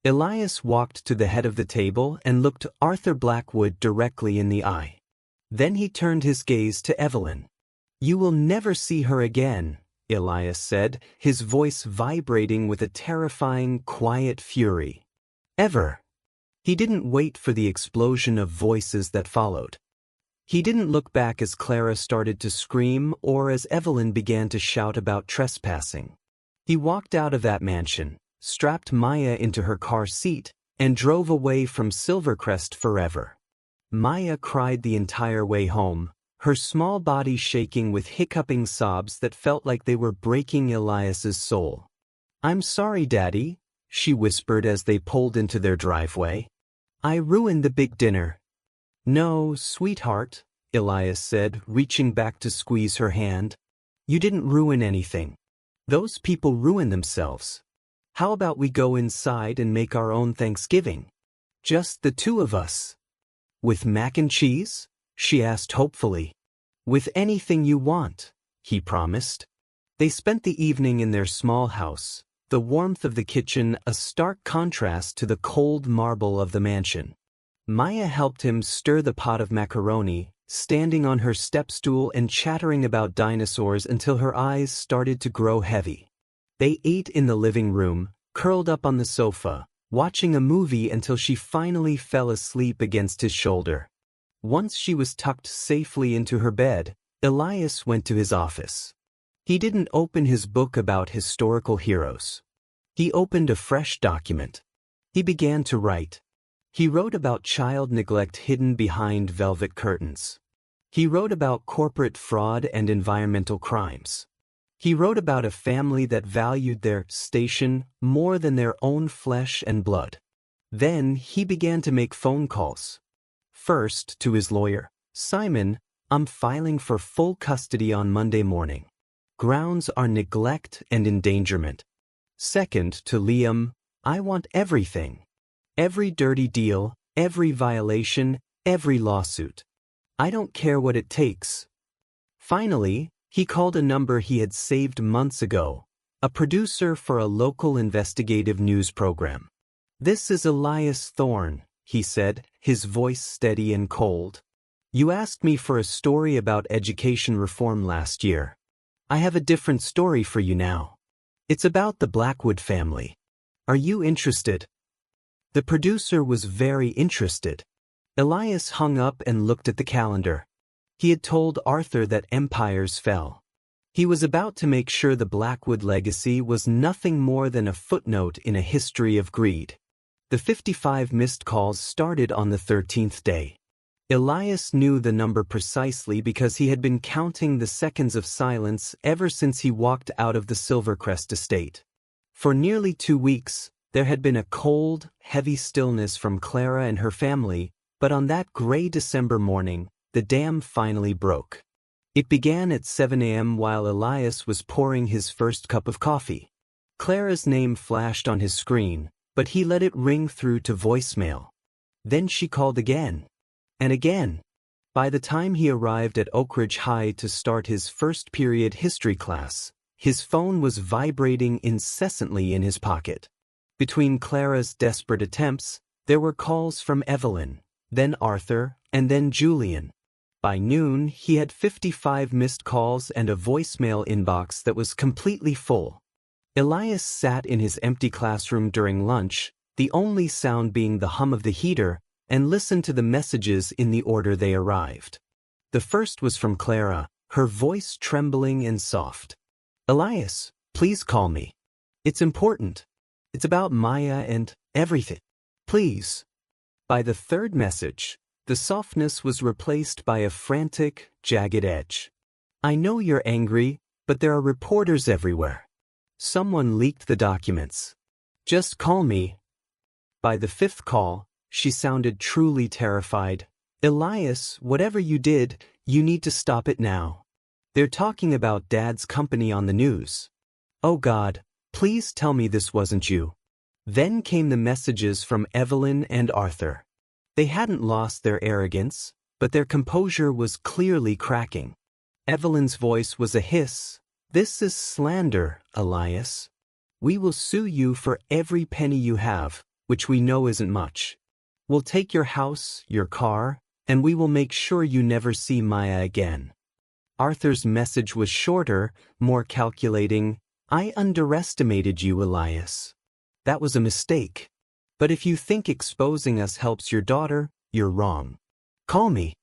Elias walked to the head of the table and looked Arthur Blackwood directly in the eye. Then he turned his gaze to Evelyn. "You will never see her again," Elias said, his voice vibrating with a terrifying, quiet fury. "Ever." He didn't wait for the explosion of voices that followed. He didn't look back as Clara started to scream or as Evelyn began to shout about trespassing. He walked out of that mansion, strapped Maya into her car seat, and drove away from Silvercrest forever. Maya cried the entire way home, her small body shaking with hiccuping sobs that felt like they were breaking Elias's soul. "I'm sorry, Daddy," she whispered as they pulled into their driveway. "I ruined the big dinner." "No, sweetheart," Elias said, reaching back to squeeze her hand. "You didn't ruin anything. Those people ruin themselves. How about we go inside and make our own Thanksgiving? Just the two of us." "With mac and cheese?" she asked hopefully. "With anything you want," he promised. They spent the evening in their small house, the warmth of the kitchen a stark contrast to the cold marble of the mansion. Maya helped him stir the pot of macaroni, standing on her stepstool and chattering about dinosaurs until her eyes started to grow heavy. They ate in the living room, curled up on the sofa, watching a movie until she finally fell asleep against his shoulder. Once she was tucked safely into her bed, Elias went to his office. He didn't open his book about historical heroes. He opened a fresh document. He began to write. He wrote about child neglect hidden behind velvet curtains. He wrote about corporate fraud and environmental crimes. He wrote about a family that valued their station more than their own flesh and blood. Then he began to make phone calls. First, to his lawyer, "Simon, I'm filing for full custody on Monday morning. Grounds are neglect and endangerment." Second, to Liam, "I want everything. Every dirty deal, every violation, every lawsuit. I don't care what it takes." Finally, he called a number he had saved months ago, a producer for a local investigative news program. "This is Elias Thorne," he said, his voice steady and cold. "You asked me for a story about education reform last year. I have a different story for you now. It's about the Blackwood family. Are you interested?" The producer was very interested. Elias hung up and looked at the calendar. He had told Arthur that empires fell. He was about to make sure the Blackwood legacy was nothing more than a footnote in a history of greed. The 55 missed calls started on the 13th day. Elias knew the number precisely because he had been counting the seconds of silence ever since he walked out of the Silvercrest estate. For nearly 2 weeks, there had been a cold, heavy stillness from Clara and her family, but on that gray December morning, the dam finally broke. It began at 7 a.m. while Elias was pouring his first cup of coffee. Clara's name flashed on his screen, but he let it ring through to voicemail. Then she called again. And again. By the time he arrived at Oak Ridge High to start his first period history class, his phone was vibrating incessantly in his pocket. Between Clara's desperate attempts, there were calls from Evelyn, then Arthur, and then Julian. By noon, he had 55 missed calls and a voicemail inbox that was completely full. Elias sat in his empty classroom during lunch, the only sound being the hum of the heater, and listened to the messages in the order they arrived. The first was from Clara, her voice trembling and soft. "Elias, please call me. It's important. It's about Maya and everything. Please." By the third message, the softness was replaced by a frantic, jagged edge. "I know you're angry, but there are reporters everywhere. Someone leaked the documents. Just call me." By the fifth call, she sounded truly terrified. "Elias, whatever you did, you need to stop it now. They're talking about Dad's company on the news. Oh God, please tell me this wasn't you." Then came the messages from Evelyn and Arthur. They hadn't lost their arrogance, but their composure was clearly cracking. Evelyn's voice was a hiss, This is slander, Elias. We will sue you for every penny you have, which we know isn't much. We'll take your house, your car, and we will make sure you never see Maya again. Arthur's message was shorter, more calculating. I underestimated you, Elias. That was a mistake. But if you think exposing us helps your daughter, you're wrong. Call me.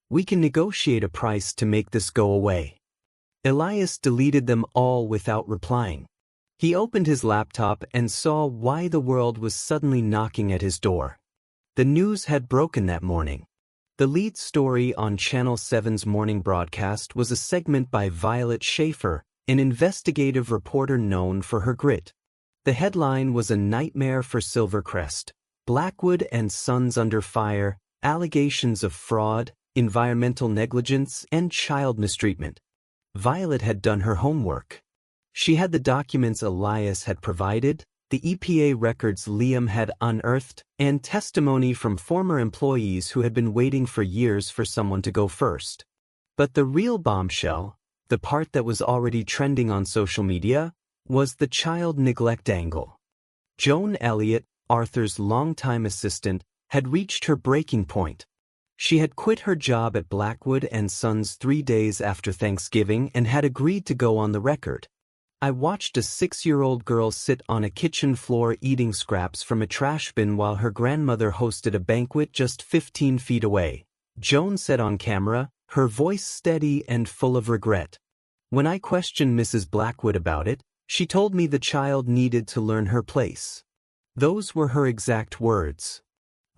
We can negotiate a price to make this go away. Elias deleted them all without replying. He opened his laptop and saw why the world was suddenly knocking at his door. The news had broken that morning. The lead story on Channel 7's morning broadcast was a segment by Violet Schaefer, an investigative reporter known for her grit. The headline was "A Nightmare for Silvercrest. Blackwood and Sons Under Fire, Allegations of Fraud, Environmental Negligence, and Child Mistreatment." Violet had done her homework. She had the documents Elias had provided, the EPA records Liam had unearthed, and testimony from former employees who had been waiting for years for someone to go first. But the real bombshell, the part that was already trending on social media, was the child neglect angle. Joan Elliott, Arthur's longtime assistant, had reached her breaking point. She had quit her job at Blackwood and Sons 3 days after Thanksgiving and had agreed to go on the record. I watched a 6-year-old girl sit on a kitchen floor eating scraps from a trash bin while her grandmother hosted a banquet just 15 feet away, Joan said on camera, her voice steady and full of regret. When I questioned Mrs. Blackwood about it, she told me the child needed to learn her place. Those were her exact words.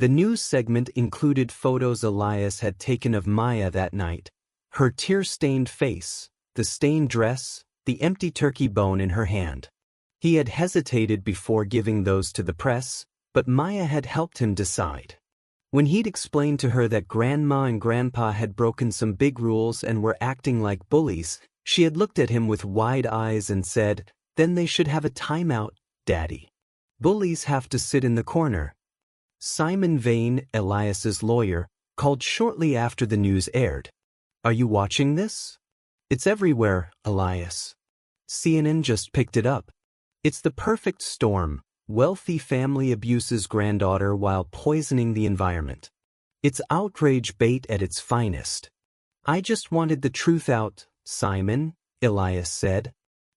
The news segment included photos Elias had taken of Maya that night, her tear-stained face, the stained dress, the empty turkey bone in her hand. He had hesitated before giving those to the press, but Maya had helped him decide. When he'd explained to her that Grandma and Grandpa had broken some big rules and were acting like bullies, she had looked at him with wide eyes and said, "Then they should have a timeout, Daddy. Bullies have to sit in the corner." Simon Vane, Elias's lawyer, called shortly after the news aired. "Are you watching this? It's everywhere, Elias. CNN just picked it up. It's the perfect storm. Wealthy family abuses granddaughter while poisoning the environment. It's outrage bait at its finest." "I just wanted the truth out, Simon," Elias said.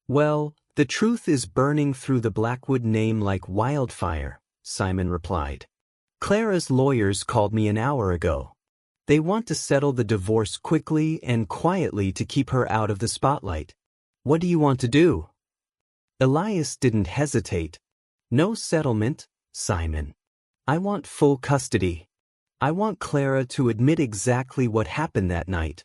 "Well, the truth is burning through the Blackwood name like wildfire," Simon replied. "Clara's lawyers called me an hour ago. They want to settle the divorce quickly and quietly to keep her out of the spotlight. What do you want to do?" Elias didn't hesitate. "No settlement, Simon. I want full custody. I want Clara to admit exactly what happened that night.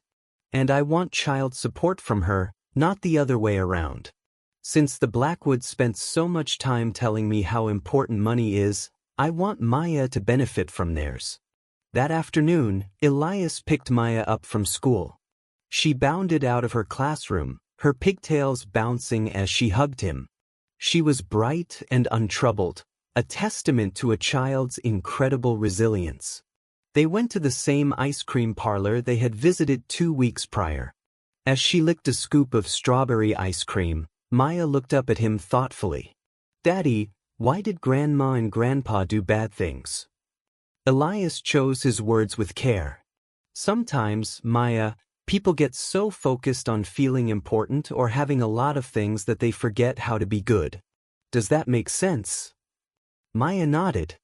And I want child support from her, not the other way around. Since the Blackwoods spent so much time telling me how important money is, I want Maya to benefit from theirs." That afternoon, Elias picked Maya up from school. She bounded out of her classroom, her pigtails bouncing as she hugged him. She was bright and untroubled, a testament to a child's incredible resilience. They went to the same ice cream parlor they had visited 2 weeks prior. As she licked a scoop of strawberry ice cream, Maya looked up at him thoughtfully. "Daddy, why did Grandma and Grandpa do bad things?" Elias chose his words with care. "Sometimes, Maya, people get so focused on feeling important or having a lot of things that they forget how to be good. Does that make sense?" Maya nodded.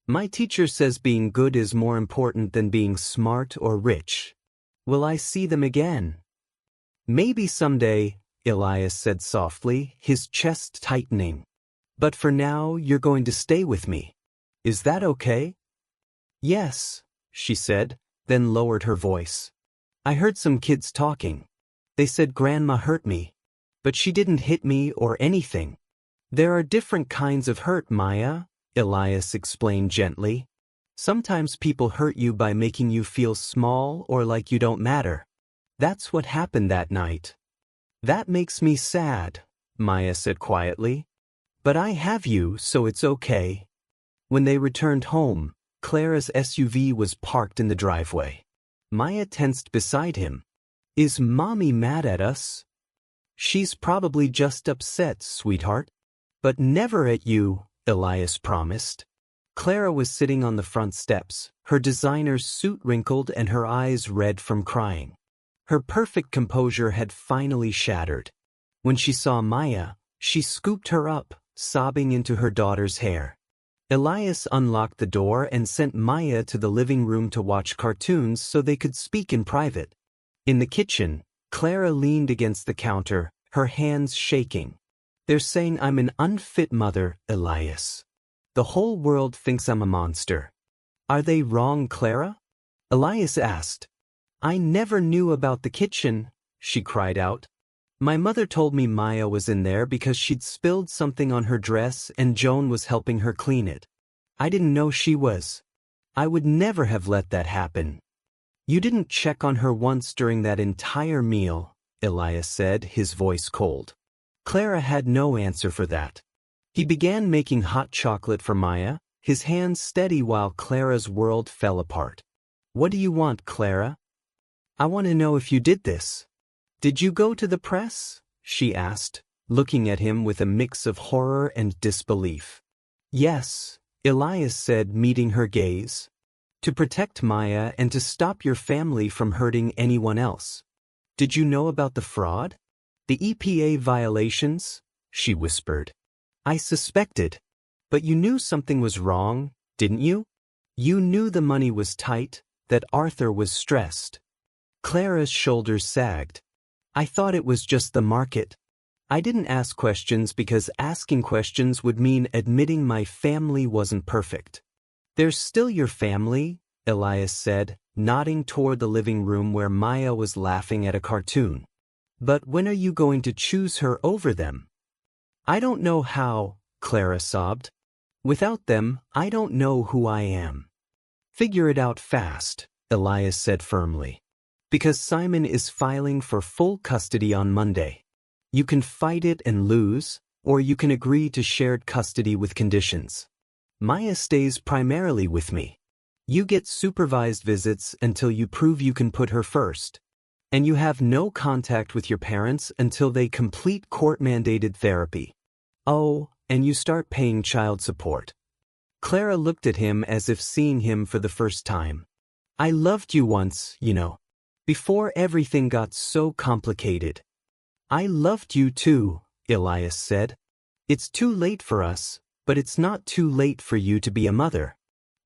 "My teacher says being good is more important than being smart or rich. Will I see them again?" "Maybe someday," Elias said softly, his chest tightening. "But for now, you're going to stay with me. Is that okay?" "Yes," she said, then lowered her voice. "I heard some kids talking. They said Grandma hurt me. But she didn't hit me or anything." "There are different kinds of hurt, Maya," Elias explained gently. "Sometimes people hurt you by making you feel small or like you don't matter. That's what happened that night." "That makes me sad," Maya said quietly. "But I have you, so it's okay." When they returned home, Clara's SUV was parked in the driveway. Maya tensed beside him. "Is Mommy mad at us?" She's probably just upset, sweetheart. But never at you, Elias promised. Clara was sitting on the front steps, her designer suit wrinkled and her eyes red from crying. Her perfect composure had finally shattered. When she saw Maya, she scooped her up, sobbing into her daughter's hair. Elias unlocked the door and sent Maya to the living room to watch cartoons so they could speak in private. In the kitchen, Clara leaned against the counter, her hands shaking. They're saying I'm an unfit mother, Elias. The whole world thinks I'm a monster. Are they wrong, Clara? Elias asked. I never knew about the kitchen, she cried out. My mother told me Maya was in there because she'd spilled something on her dress and Joan was helping her clean it. I didn't know she was. I would never have let that happen. You didn't check on her once during that entire meal, Elias said, his voice cold. Clara had no answer for that. He began making hot chocolate for Maya, his hands steady while Clara's world fell apart. What do you want, Clara? I want to know if you did this. Did you go to the press? She asked, looking at him with a mix of horror and disbelief. Yes, Elias said, meeting her gaze. To protect Maya and to stop your family from hurting anyone else. Did you know about the fraud? The EPA violations? She whispered. I suspected. But you knew something was wrong, didn't you? You knew the money was tight, that Arthur was stressed. Clara's shoulders sagged. I thought it was just the market. I didn't ask questions because asking questions would mean admitting my family wasn't perfect. They're still your family, Elias said, nodding toward the living room where Maya was laughing at a cartoon. But when are you going to choose her over them? I don't know how, Clara sobbed. Without them, I don't know who I am. Figure it out fast, Elias said firmly. Because Simon is filing for full custody on Monday. You can fight it and lose, or you can agree to shared custody with conditions. Maya stays primarily with me. You get supervised visits until you prove you can put her first. And you have no contact with your parents until they complete court-mandated therapy. Oh, and you start paying child support. Clara looked at him as if seeing him for the first time. I loved you once, you know. Before everything got so complicated. I loved you too, Elias said. It's too late for us, but it's not too late for you to be a mother.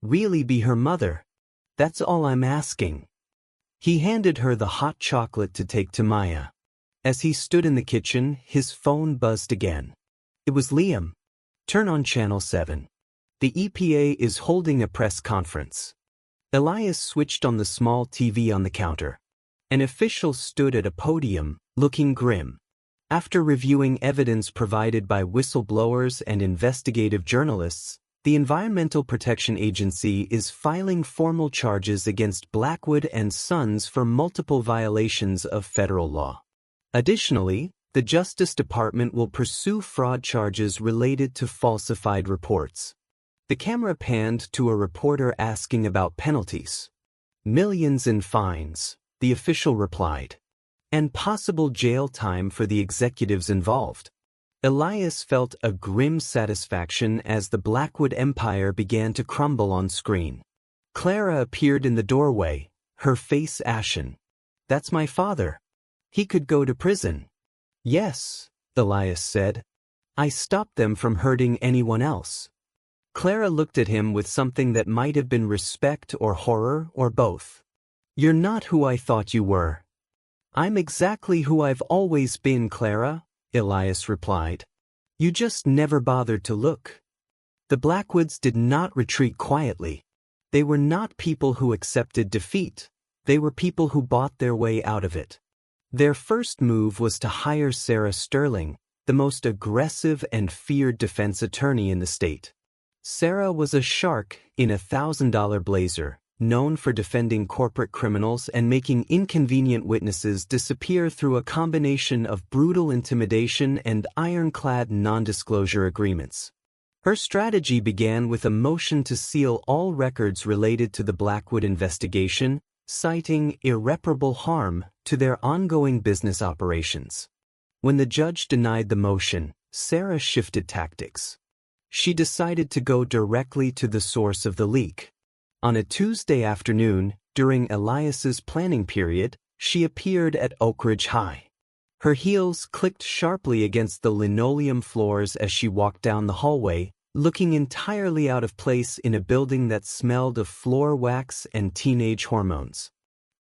Really be her mother. That's all I'm asking. He handed her the hot chocolate to take to Maya. As he stood in the kitchen, his phone buzzed again. It was Liam. Turn on Channel 7. The EPA is holding a press conference. Elias switched on the small TV on the counter. An official stood at a podium, looking grim. After reviewing evidence provided by whistleblowers and investigative journalists, the Environmental Protection Agency is filing formal charges against Blackwood and Sons for multiple violations of federal law. Additionally, the Justice Department will pursue fraud charges related to falsified reports. The camera panned to a reporter asking about penalties. Millions in fines, the official replied. And possible jail time for the executives involved. Elias felt a grim satisfaction as the Blackwood empire began to crumble on screen. Clara appeared in the doorway, her face ashen. That's my father. He could go to prison. Yes, Elias said. I stopped them from hurting anyone else. Clara looked at him with something that might have been respect or horror or both. You're not who I thought you were. I'm exactly who I've always been, Clara, Elias replied. You just never bothered to look. The Blackwoods did not retreat quietly. They were not people who accepted defeat. They were people who bought their way out of it. Their first move was to hire Sarah Sterling, the most aggressive and feared defense attorney in the state. Sarah was a shark in a $1,000 blazer, known for defending corporate criminals and making inconvenient witnesses disappear through a combination of brutal intimidation and ironclad non-disclosure agreements. Her strategy began with a motion to seal all records related to the Blackwood investigation, citing irreparable harm to their ongoing business operations. When the judge denied the motion, Sarah shifted tactics. She decided to go directly to the source of the leak. On a Tuesday afternoon, during Elias's planning period, she appeared at Oak Ridge High. Her heels clicked sharply against the linoleum floors as she walked down the hallway, looking entirely out of place in a building that smelled of floor wax and teenage hormones.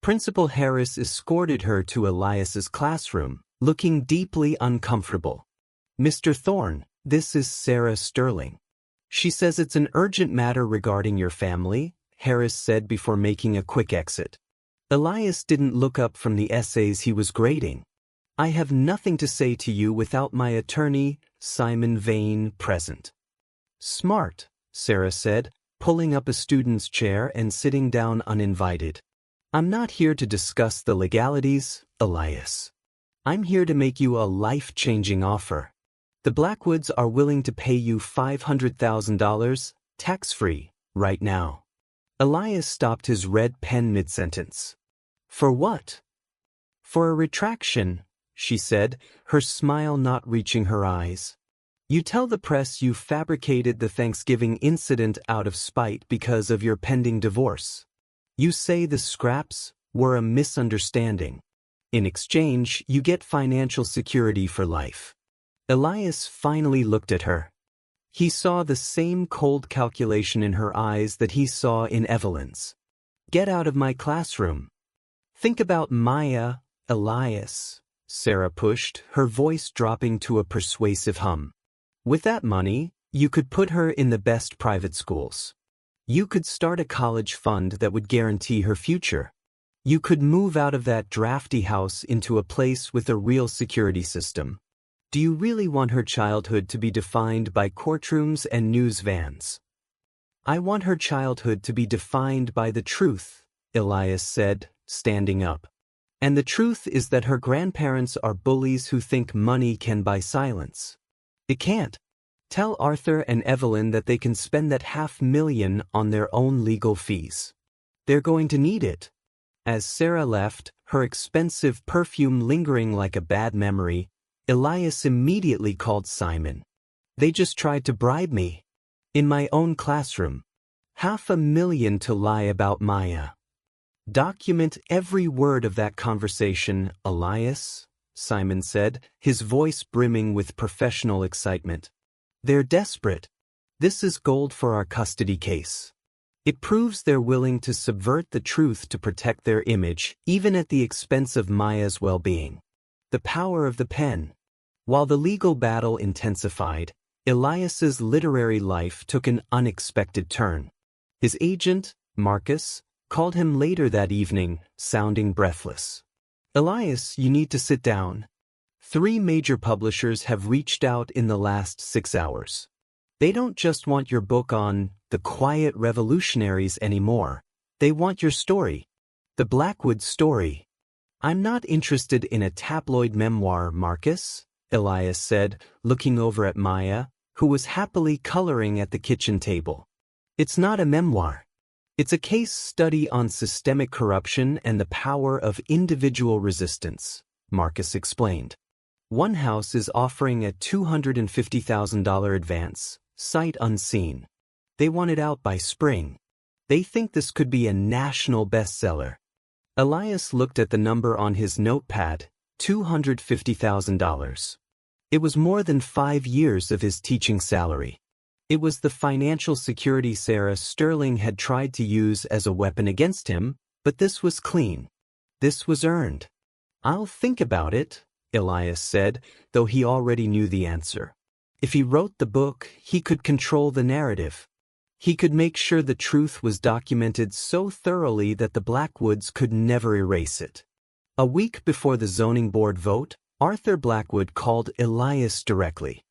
Principal Harris escorted her to Elias's classroom, looking deeply uncomfortable. "Mr. Thorne, this is Sarah Sterling. She says it's an urgent matter regarding your family," Harris said before making a quick exit. Elias didn't look up from the essays he was grading. "I have nothing to say to you without my attorney, Simon Vane, present." "Smart," Sarah said, pulling up a student's chair and sitting down uninvited. "I'm not here to discuss the legalities, Elias. I'm here to make you a life-changing offer. The Blackwoods are willing to pay you $500,000, tax-free, right now." Elias stopped his red pen mid-sentence. "For what?" "For a retraction," she said, her smile not reaching her eyes. "You tell the press you fabricated the Thanksgiving incident out of spite because of your pending divorce. You say the scraps were a misunderstanding. In exchange, you get financial security for life." Elias finally looked at her. He saw the same cold calculation in her eyes that he saw in Evelyn's. "Get out of my classroom. Think about Maya, Elias," Sarah pushed, her voice dropping to a persuasive hum. "With that money, you could put her in the best private schools. You could start a college fund that would guarantee her future. You could move out of that drafty house into a place with a real security system. Do you really want her childhood to be defined by courtrooms and news vans?" "I want her childhood to be defined by the truth," Elias said, standing up. "And the truth is that her grandparents are bullies who think money can buy silence. It can't. Tell Arthur and Evelyn that they can spend that $500,000 on their own legal fees. They're going to need it." As Sarah left, her expensive perfume lingering like a bad memory, Elias immediately called Simon. "They just tried to bribe me. In my own classroom. $500,000 to lie about Maya. Document every word of that conversation, Elias," Simon said, his voice brimming with professional excitement. "They're desperate. This is gold for our custody case. It proves they're willing to subvert the truth to protect their image, even at the expense of Maya's well-being. The power of the pen." While the legal battle intensified, Elias's literary life took an unexpected turn. His agent, Marcus, called him later that evening, sounding breathless. "Elias, you need to sit down. 3 major publishers have reached out in the last 6 hours. They don't just want your book on the quiet revolutionaries anymore. They want your story. The Blackwood story." "I'm not interested in a tabloid memoir, Marcus," Elias said, looking over at Maya, who was happily coloring at the kitchen table. "It's not a memoir. It's a case study on systemic corruption and the power of individual resistance," Marcus explained. "One house is offering a $250,000 advance, sight unseen. They want it out by spring. They think this could be a national bestseller." Elias looked at the number on his notepad, $250,000. It was more than 5 years of his teaching salary. It was the financial security Sarah Sterling had tried to use as a weapon against him, but this was clean. This was earned. "I'll think about it," Elias said, though he already knew the answer. If he wrote the book, he could control the narrative. He could make sure the truth was documented so thoroughly that the Blackwoods could never erase it. A week before the zoning board vote, Arthur Blackwood called Elias directly.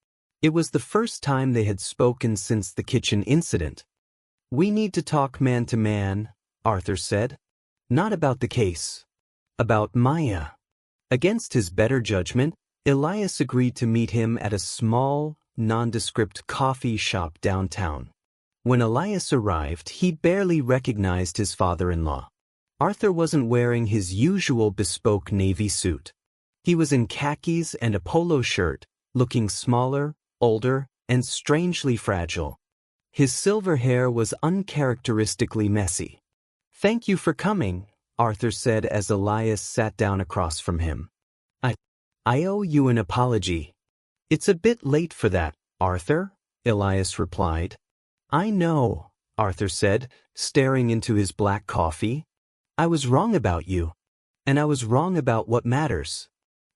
It was the first time they had spoken since the kitchen incident. "We need to talk man to man," Arthur said. "Not about the case. About Maya." Against his better judgment, Elias agreed to meet him at a small, nondescript coffee shop downtown. When Elias arrived, he barely recognized his father-in-law. Arthur wasn't wearing his usual bespoke navy suit. He was in khakis and a polo shirt, looking smaller, older, and strangely fragile. His silver hair was uncharacteristically messy. "Thank you for coming," Arthur said as Elias sat down across from him. I owe you an apology." "It's a bit late for that, Arthur," Elias replied. "I know," Arthur said, staring into his black coffee. "I was wrong about you. And I was wrong about what matters.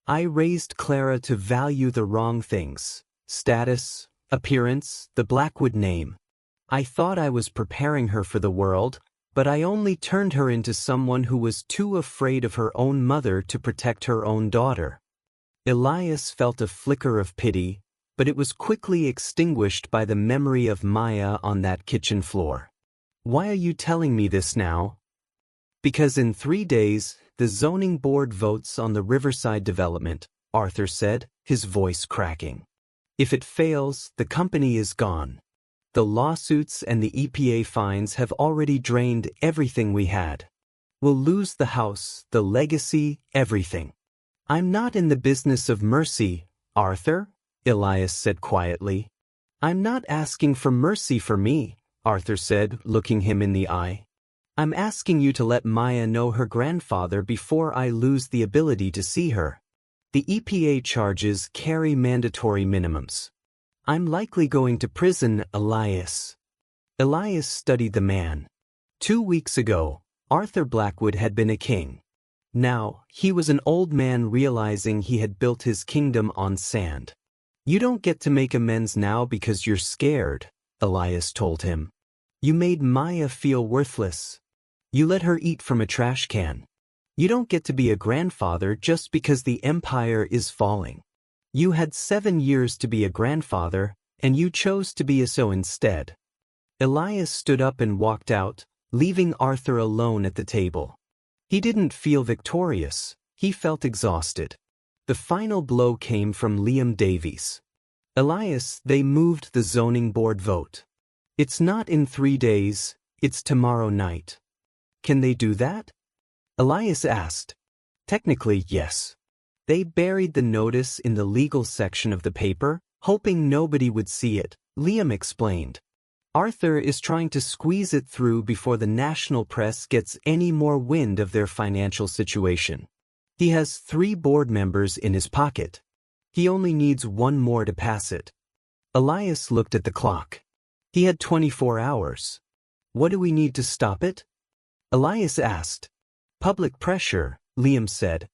I raised Clara to value the wrong things: status, appearance, the Blackwood name. I thought I was preparing her for the world, but I only turned her into someone who was too afraid of her own mother to protect her own daughter." Elias felt a flicker of pity, but it was quickly extinguished by the memory of Maya on that kitchen floor. "Why are you telling me this now?" "Because in 3 days, the zoning board votes on the Riverside development," Arthur said, his voice cracking. "If it fails, the company is gone. The lawsuits and the EPA fines have already drained everything we had. We'll lose the house, the legacy, everything." "I'm not in the business of mercy, Arthur," Elias said quietly. "I'm not asking for mercy for me," Arthur said, looking him in the eye. "I'm asking you to let Maya know her grandfather before I lose the ability to see her. The EPA charges carry mandatory minimums. I'm likely going to prison, Elias." Elias studied the man. 2 weeks ago, Arthur Blackwood had been a king. Now, he was an old man realizing he had built his kingdom on sand. "You don't get to make amends now because you're scared," Elias told him. "You made Maya feel worthless. You let her eat from a trash can. You don't get to be a grandfather just because the empire is falling. You had 7 years to be a grandfather, and you chose to be so instead." Elias stood up and walked out, leaving Arthur alone at the table. He didn't feel victorious, he felt exhausted. The final blow came from Liam Davies. "Elias, they moved the zoning board vote. It's not in 3 days, it's tomorrow night." "Can they do that?" Elias asked. "Technically, yes. They buried the notice in the legal section of the paper, hoping nobody would see it," Liam explained. "Arthur is trying to squeeze it through before the national press gets any more wind of their financial situation. He has 3 board members in his pocket. He only needs 1 more to pass it." Elias looked at the clock. He had 24 hours. "What do we need to stop it?" Elias asked. "Public pressure," Liam said.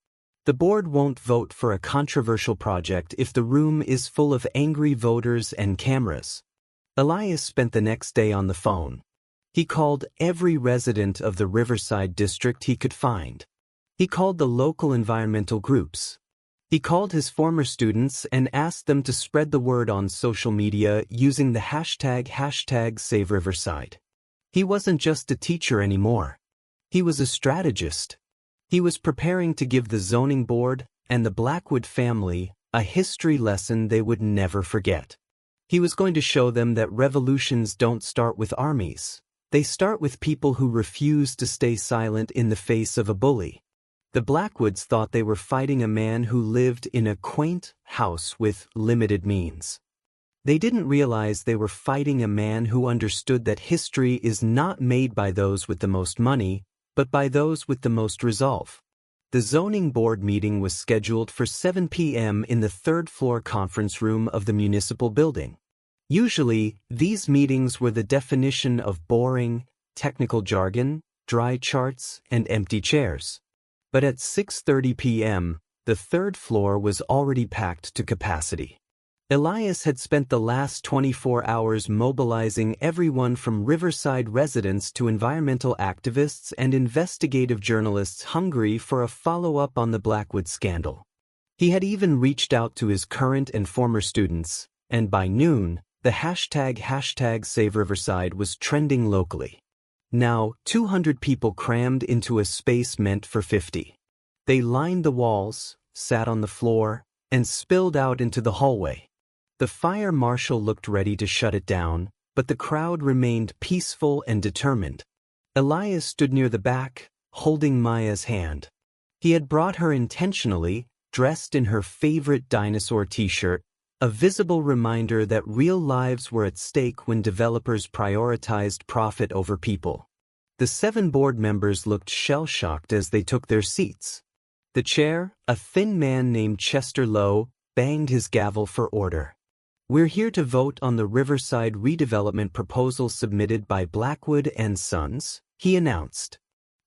"The board won't vote for a controversial project if the room is full of angry voters and cameras." Elias spent the next day on the phone. He called every resident of the Riverside district he could find. He called the local environmental groups. He called his former students and asked them to spread the word on social media using the hashtag #SaveRiverside. He wasn't just a teacher anymore. He was a strategist. He was preparing to give the zoning board and the Blackwood family a history lesson they would never forget. He was going to show them that revolutions don't start with armies. They start with people who refuse to stay silent in the face of a bully. The Blackwoods thought they were fighting a man who lived in a quaint house with limited means. They didn't realize they were fighting a man who understood that history is not made by those with the most money, but by those with the most resolve. The zoning board meeting was scheduled for 7 p.m. in the 3rd-floor conference room of the municipal building. Usually, these meetings were the definition of boring, technical jargon, dry charts, and empty chairs. But at 6:30 p.m., the 3rd floor was already packed to capacity. Elias had spent the last 24 hours mobilizing everyone from Riverside residents to environmental activists and investigative journalists hungry for a follow-up on the Blackwood scandal. He had even reached out to his current and former students, and by noon, the hashtag #SaveRiverside was trending locally. Now, 200 people crammed into a space meant for 50. They lined the walls, sat on the floor, and spilled out into the hallway. The fire marshal looked ready to shut it down, but the crowd remained peaceful and determined. Elias stood near the back, holding Maya's hand. He had brought her intentionally, dressed in her favorite dinosaur t-shirt, a visible reminder that real lives were at stake when developers prioritized profit over people. The 7 board members looked shell-shocked as they took their seats. The chair, a thin man named Chester Lowe, banged his gavel for order. "We're here to vote on the Riverside redevelopment proposal submitted by Blackwood and Sons," he announced.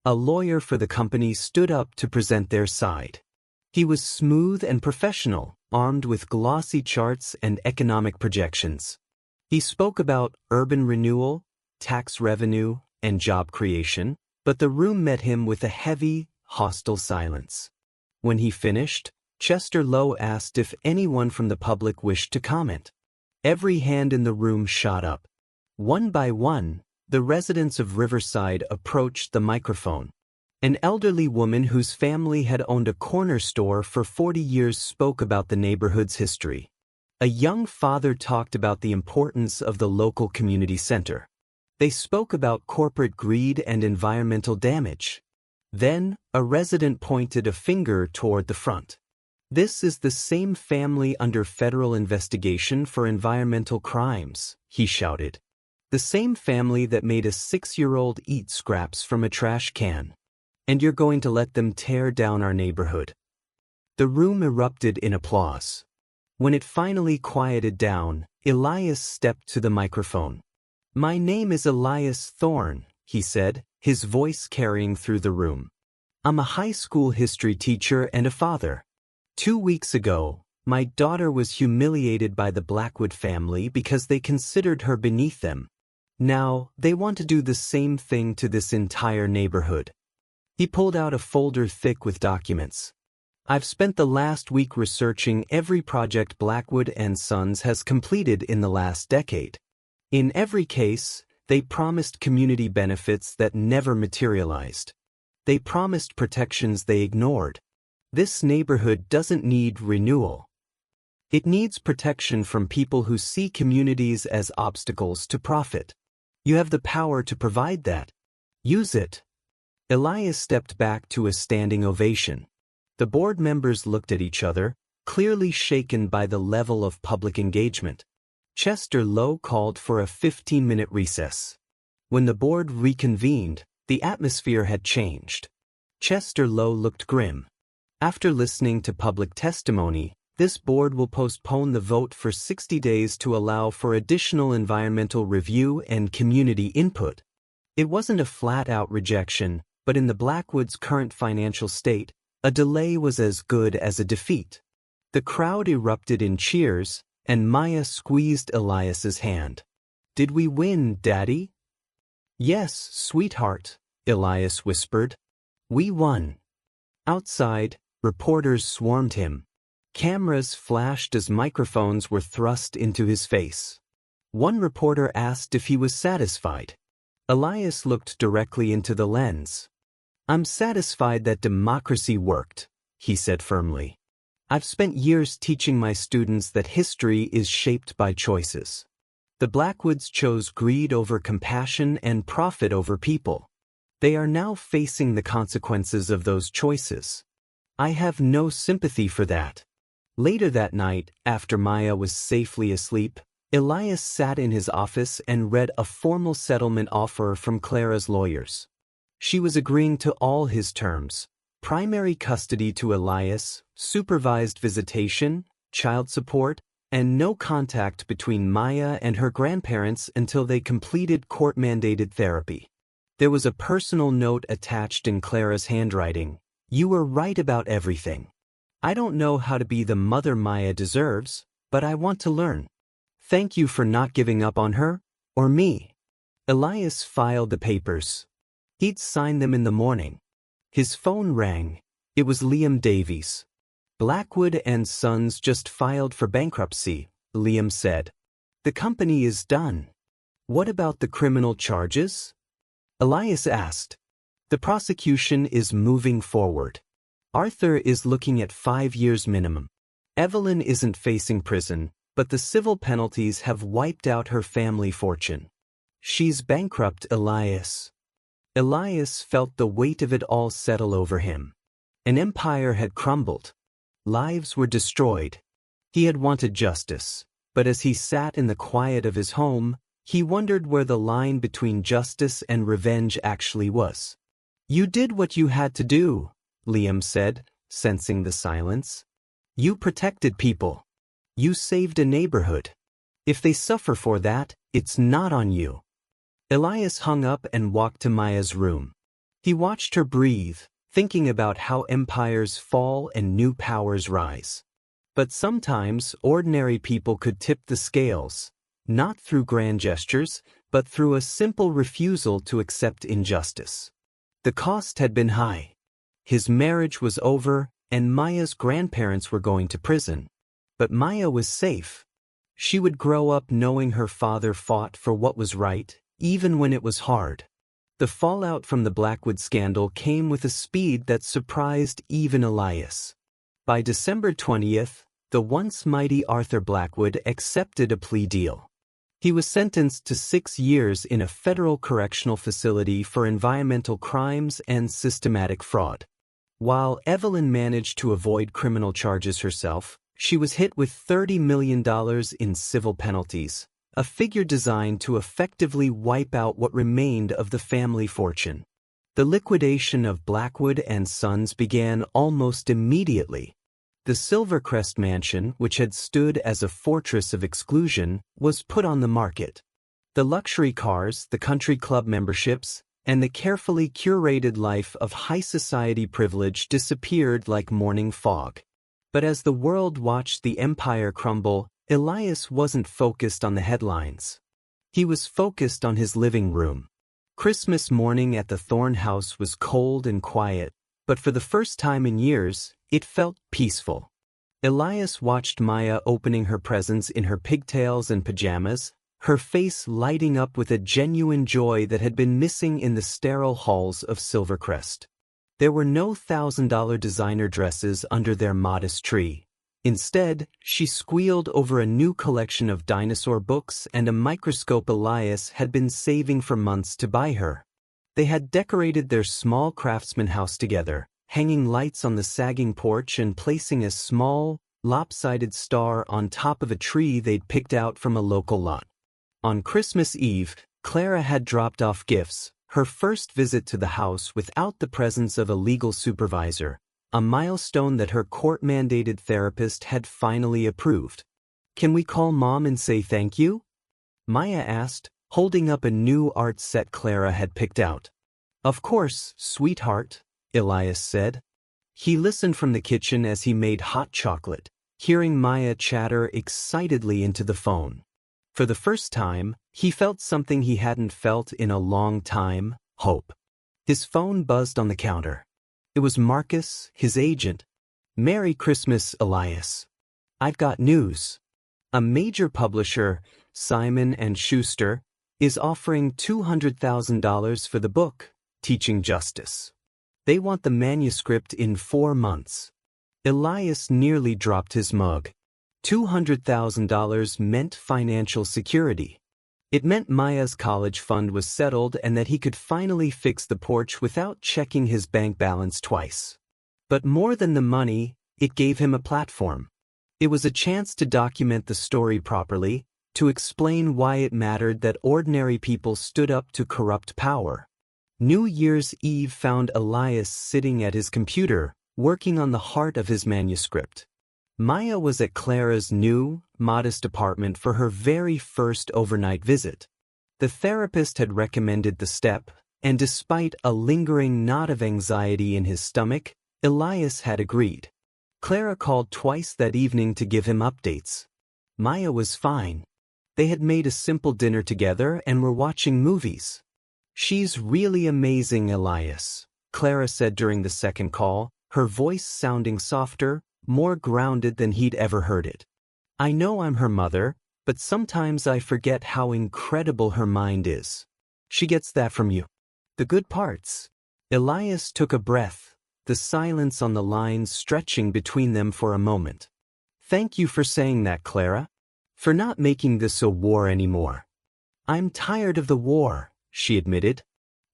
A lawyer for the company stood up to present their side. He was smooth and professional, armed with glossy charts and economic projections. He spoke about urban renewal, tax revenue, and job creation, but the room met him with a heavy, hostile silence. When he finished, Chester Lowe asked if anyone from the public wished to comment. Every hand in the room shot up. One by one, the residents of Riverside approached the microphone. An elderly woman whose family had owned a corner store for 40 years spoke about the neighborhood's history. A young father talked about the importance of the local community center. They spoke about corporate greed and environmental damage. Then, a resident pointed a finger toward the front. "This is the same family under federal investigation for environmental crimes," he shouted. "The same family that made a 6-year-old eat scraps from a trash can. And you're going to let them tear down our neighborhood." The room erupted in applause. When it finally quieted down, Elias stepped to the microphone. "My name is Elias Thorne," he said, his voice carrying through the room. "I'm a high school history teacher and a father. 2 weeks ago, my daughter was humiliated by the Blackwood family because they considered her beneath them. Now, they want to do the same thing to this entire neighborhood." He pulled out a folder thick with documents. "I've spent the last week researching every project Blackwood and Sons has completed in the last decade. In every case, they promised community benefits that never materialized. They promised protections they ignored. This neighborhood doesn't need renewal. It needs protection from people who see communities as obstacles to profit. You have the power to provide that. Use it." Elias stepped back to a standing ovation. The board members looked at each other, clearly shaken by the level of public engagement. Chester Lowe called for a 15-minute recess. When the board reconvened, the atmosphere had changed. Chester Lowe looked grim. "After listening to public testimony, this board will postpone the vote for 60 days to allow for additional environmental review and community input." It wasn't a flat-out rejection, but in the Blackwood's current financial state, a delay was as good as a defeat. The crowd erupted in cheers, and Maya squeezed Elias's hand. "Did we win, Daddy?" "Yes, sweetheart," Elias whispered. "We won." Outside, reporters swarmed him. Cameras flashed as microphones were thrust into his face. One reporter asked if he was satisfied. Elias looked directly into the lens. "I'm satisfied that democracy worked," he said firmly. "I've spent years teaching my students that history is shaped by choices. The Blackwoods chose greed over compassion and profit over people. They are now facing the consequences of those choices. I have no sympathy for that." Later that night, after Maya was safely asleep, Elias sat in his office and read a formal settlement offer from Clara's lawyers. She was agreeing to all his terms: primary custody to Elias, supervised visitation, child support, and no contact between Maya and her grandparents until they completed court-mandated therapy. There was a personal note attached in Clara's handwriting. "You were right about everything. I don't know how to be the mother Maya deserves, but I want to learn. Thank you for not giving up on her, or me." Elias filed the papers. He'd sign them in the morning. His phone rang. It was Liam Davies. "Blackwood and Sons just filed for bankruptcy," Liam said. "The company is done." "What about the criminal charges?" Elias asked. "The prosecution is moving forward. Arthur is looking at 5 years minimum. Evelyn isn't facing prison, but the civil penalties have wiped out her family fortune. She's bankrupt, Elias." Elias felt the weight of it all settle over him. An empire had crumbled. Lives were destroyed. He had wanted justice, but as he sat in the quiet of his home, he wondered where the line between justice and revenge actually was. "You did what you had to do," Liam said, sensing the silence. "You protected people. You saved a neighborhood. If they suffer for that, it's not on you." Elias hung up and walked to Maya's room. He watched her breathe, thinking about how empires fall and new powers rise. But sometimes ordinary people could tip the scales, not through grand gestures, but through a simple refusal to accept injustice. The cost had been high. His marriage was over, and Maya's grandparents were going to prison. But Maya was safe. She would grow up knowing her father fought for what was right, even when it was hard. The fallout from the Blackwood scandal came with a speed that surprised even Elias. By December 20th, the once mighty Arthur Blackwood accepted a plea deal. He was sentenced to 6 years in a federal correctional facility for environmental crimes and systematic fraud. While Evelyn managed to avoid criminal charges herself, she was hit with $30 million in civil penalties, a figure designed to effectively wipe out what remained of the family fortune. The liquidation of Blackwood and Sons began almost immediately. The Silvercrest mansion, which had stood as a fortress of exclusion, was put on the market. The luxury cars, the country club memberships, and the carefully curated life of high society privilege disappeared like morning fog. But as the world watched the empire crumble, Elias wasn't focused on the headlines. He was focused on his living room. Christmas morning at the Thorne house was cold and quiet, but for the first time in years, it felt peaceful. Elias watched Maya opening her presents in her pigtails and pajamas, her face lighting up with a genuine joy that had been missing in the sterile halls of Silvercrest. There were no $1,000 designer dresses under their modest tree. Instead, she squealed over a new collection of dinosaur books and a microscope Elias had been saving for months to buy her. They had decorated their small craftsman house together, hanging lights on the sagging porch and placing a small, lopsided star on top of a tree they'd picked out from a local lot. On Christmas Eve, Clara had dropped off gifts, her first visit to the house without the presence of a legal supervisor, a milestone that her court-mandated therapist had finally approved. "Can we call Mom and say thank you?" Maya asked, holding up a new art set Clara had picked out. "Of course, sweetheart," Elias said. He listened from the kitchen as he made hot chocolate, hearing Maya chatter excitedly into the phone. For the first time, he felt something he hadn't felt in a long time: hope. His phone buzzed on the counter. It was Marcus, his agent. "Merry Christmas, Elias. I've got news. A major publisher, Simon & Schuster, is offering $200,000 for the book, Teaching Justice. They want the manuscript in 4 months." Elias nearly dropped his mug. $200,000 meant financial security. It meant Maya's college fund was settled and that he could finally fix the porch without checking his bank balance twice. But more than the money, it gave him a platform. It was a chance to document the story properly, to explain why it mattered that ordinary people stood up to corrupt power. New Year's Eve found Elias sitting at his computer, working on the heart of his manuscript. Maya was at Clara's new, modest apartment for her very first overnight visit. The therapist had recommended the step, and despite a lingering knot of anxiety in his stomach, Elias had agreed. Clara called twice that evening to give him updates. Maya was fine. They had made a simple dinner together and were watching movies. "She's really amazing, Elias," Clara said during the second call, her voice sounding softer, more grounded than he'd ever heard it. "I know I'm her mother, but sometimes I forget how incredible her mind is. She gets that from you. The good parts." Elias took a breath, the silence on the line stretching between them for a moment. "Thank you for saying that, Clara. For not making this a war anymore." "I'm tired of the war," she admitted.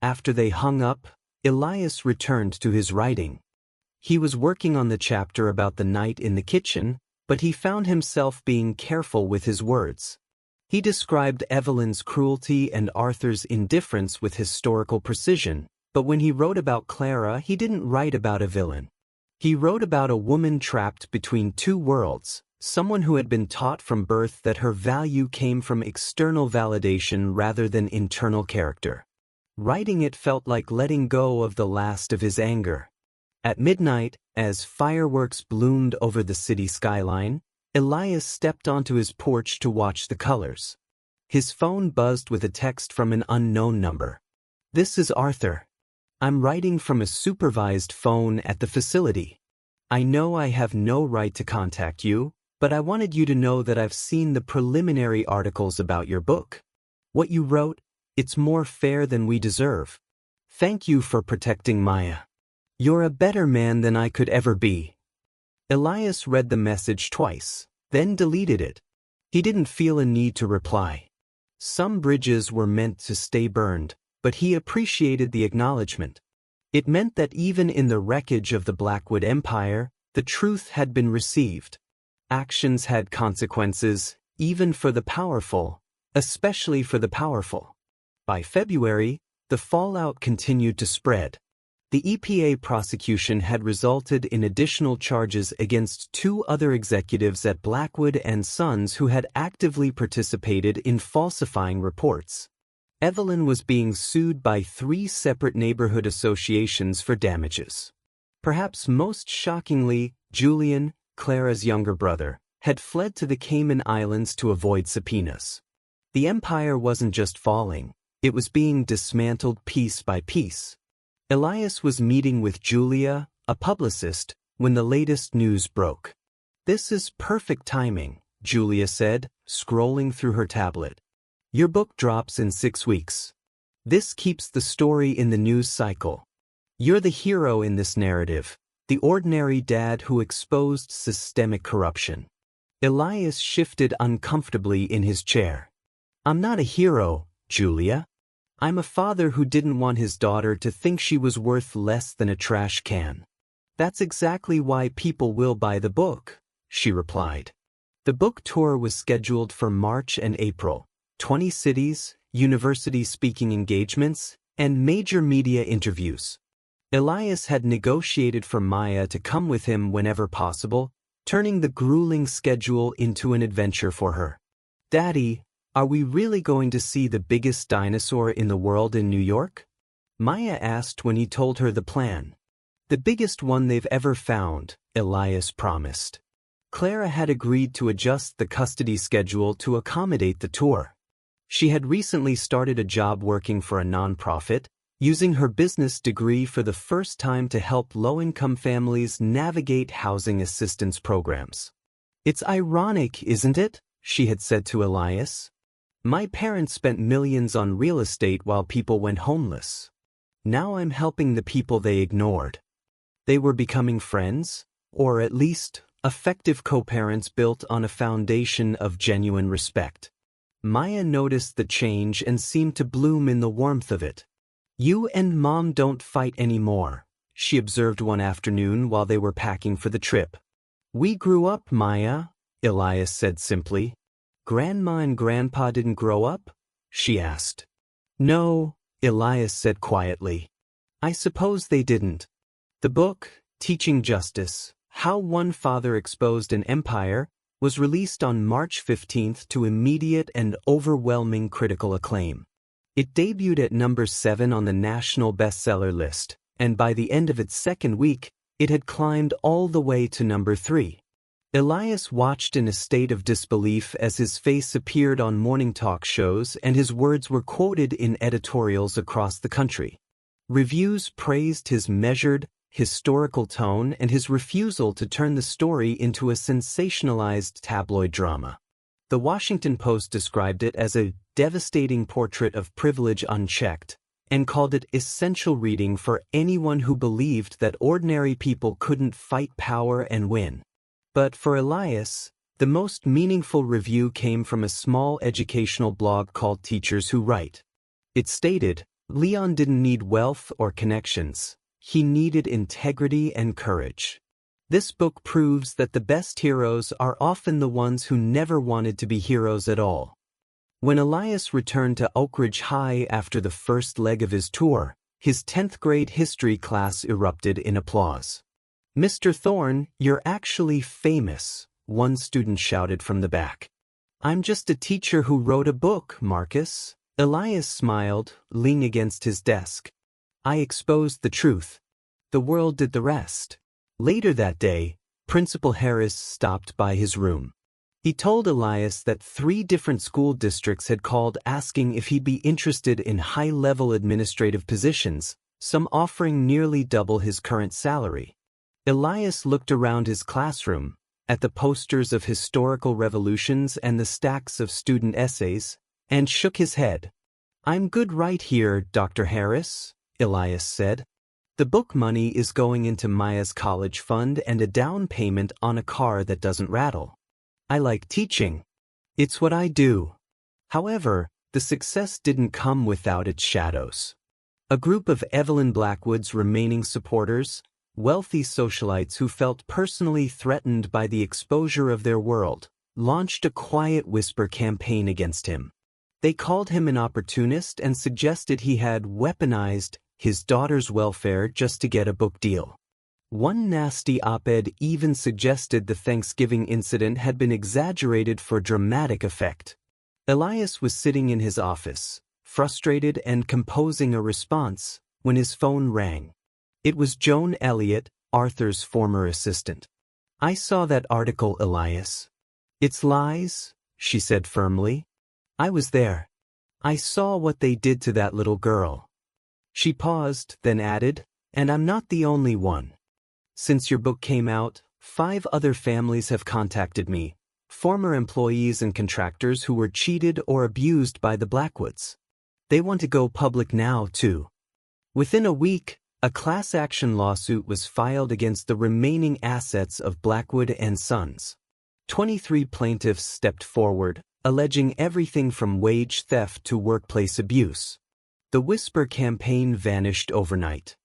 After they hung up, Elias returned to his writing. He was working on the chapter about the night in the kitchen, but he found himself being careful with his words. He described Evelyn's cruelty and Arthur's indifference with historical precision, but when he wrote about Clara, he didn't write about a villain. He wrote about a woman trapped between two worlds, someone who had been taught from birth that her value came from external validation rather than internal character. Writing it felt like letting go of the last of his anger. At midnight, as fireworks bloomed over the city skyline, Elias stepped onto his porch to watch the colors. His phone buzzed with a text from an unknown number. "This is Arthur. I'm writing from a supervised phone at the facility. I know I have no right to contact you, but I wanted you to know that I've seen the preliminary articles about your book. What you wrote, it's more fair than we deserve. Thank you for protecting Maya. You're a better man than I could ever be." Elias read the message twice, then deleted it. He didn't feel a need to reply. Some bridges were meant to stay burned, but he appreciated the acknowledgement. It meant that even in the wreckage of the Blackwood Empire, the truth had been received. Actions had consequences, even for the powerful, especially for the powerful. By February, the fallout continued to spread. The EPA prosecution had resulted in additional charges against 2 other executives at Blackwood and Sons who had actively participated in falsifying reports. Evelyn was being sued by 3 separate neighborhood associations for damages. Perhaps most shockingly, Julian, Clara's younger brother, had fled to the Cayman Islands to avoid subpoenas. The empire wasn't just falling, it was being dismantled piece by piece. Elias was meeting with Julia, a publicist, when the latest news broke. "This is perfect timing," Julia said, scrolling through her tablet. "Your book drops in 6 weeks. This keeps the story in the news cycle. You're the hero in this narrative, the ordinary dad who exposed systemic corruption." Elias shifted uncomfortably in his chair. "I'm not a hero, Julia. I'm a father who didn't want his daughter to think she was worth less than a trash can. That's exactly why people will buy the book," she replied. The book tour was scheduled for March and April. 20 cities, university speaking engagements, and major media interviews. Elias had negotiated for Maya to come with him whenever possible, turning the grueling schedule into an adventure for her. "Daddy, are we really going to see the biggest dinosaur in the world in New York?" Maya asked when he told her the plan. "The biggest one they've ever found," Elias promised. Clara had agreed to adjust the custody schedule to accommodate the tour. She had recently started a job working for a nonprofit, using her business degree for the first time to help low-income families navigate housing assistance programs. "It's ironic, isn't it?" she had said to Elias. "My parents spent millions on real estate while people went homeless. Now I'm helping the people they ignored." They were becoming friends, or at least, effective co-parents built on a foundation of genuine respect. Maya noticed the change and seemed to bloom in the warmth of it. "You and Mom don't fight anymore," she observed one afternoon while they were packing for the trip. "We grew up, Maya," Elias said simply. "Grandma and Grandpa didn't grow up?" she asked. "No," Elias said quietly. "I suppose they didn't." The book, Teaching Justice: How One Father Exposed an Empire, was released on March 15th to immediate and overwhelming critical acclaim. It debuted at number 7 on the national bestseller list, and by the end of its second week, it had climbed all the way to number 3. Elias watched in a state of disbelief as his face appeared on morning talk shows and his words were quoted in editorials across the country. Reviews praised his measured, historical tone and his refusal to turn the story into a sensationalized tabloid drama. The Washington Post described it as a devastating portrait of privilege unchecked, and called it essential reading for anyone who believed that ordinary people couldn't fight power and win. But for Elias, the most meaningful review came from a small educational blog called Teachers Who Write. It stated, "Leon didn't need wealth or connections. he needed integrity and courage. This book proves that the best heroes are often the ones who never wanted to be heroes at all. When Elias returned to Oak Ridge High after the first leg of his tour, his 10th grade history class erupted in applause. "Mr. Thorne, you're actually famous," one student shouted from the back. "I'm just a teacher who wrote a book, Marcus." Elias smiled, leaning against his desk. "I exposed the truth. The world did the rest." Later that day, Principal Harris stopped by his room. He told Elias that 3 different school districts had called asking if he'd be interested in high-level administrative positions, some offering nearly double his current salary. Elias looked around his classroom, at the posters of historical revolutions and the stacks of student essays, and shook his head. "I'm good right here, Dr. Harris," Elias said. "The book money is going into Maya's college fund and a down payment on a car that doesn't rattle. I like teaching. It's what I do." However, the success didn't come without its shadows. A group of Evelyn Blackwood's remaining supporters, wealthy socialites who felt personally threatened by the exposure of their world, launched a quiet whisper campaign against him. They called him an opportunist and suggested he had weaponized his daughter's welfare just to get a book deal. One nasty op-ed even suggested the Thanksgiving incident had been exaggerated for dramatic effect. Elias was sitting in his office, frustrated and composing a response, when his phone rang. It was Joan Elliott, Arthur's former assistant. "I saw that article, Elias." "It's lies," she said firmly. "I was there. I saw what they did to that little girl." She paused, then added, "And I'm not the only one. Since your book came out, 5 other families have contacted me, former employees and contractors who were cheated or abused by the Blackwoods. They want to go public now, too." Within a week, a class action lawsuit was filed against the remaining assets of Blackwood and Sons. 23 plaintiffs stepped forward, alleging everything from wage theft to workplace abuse. The whisper campaign vanished overnight.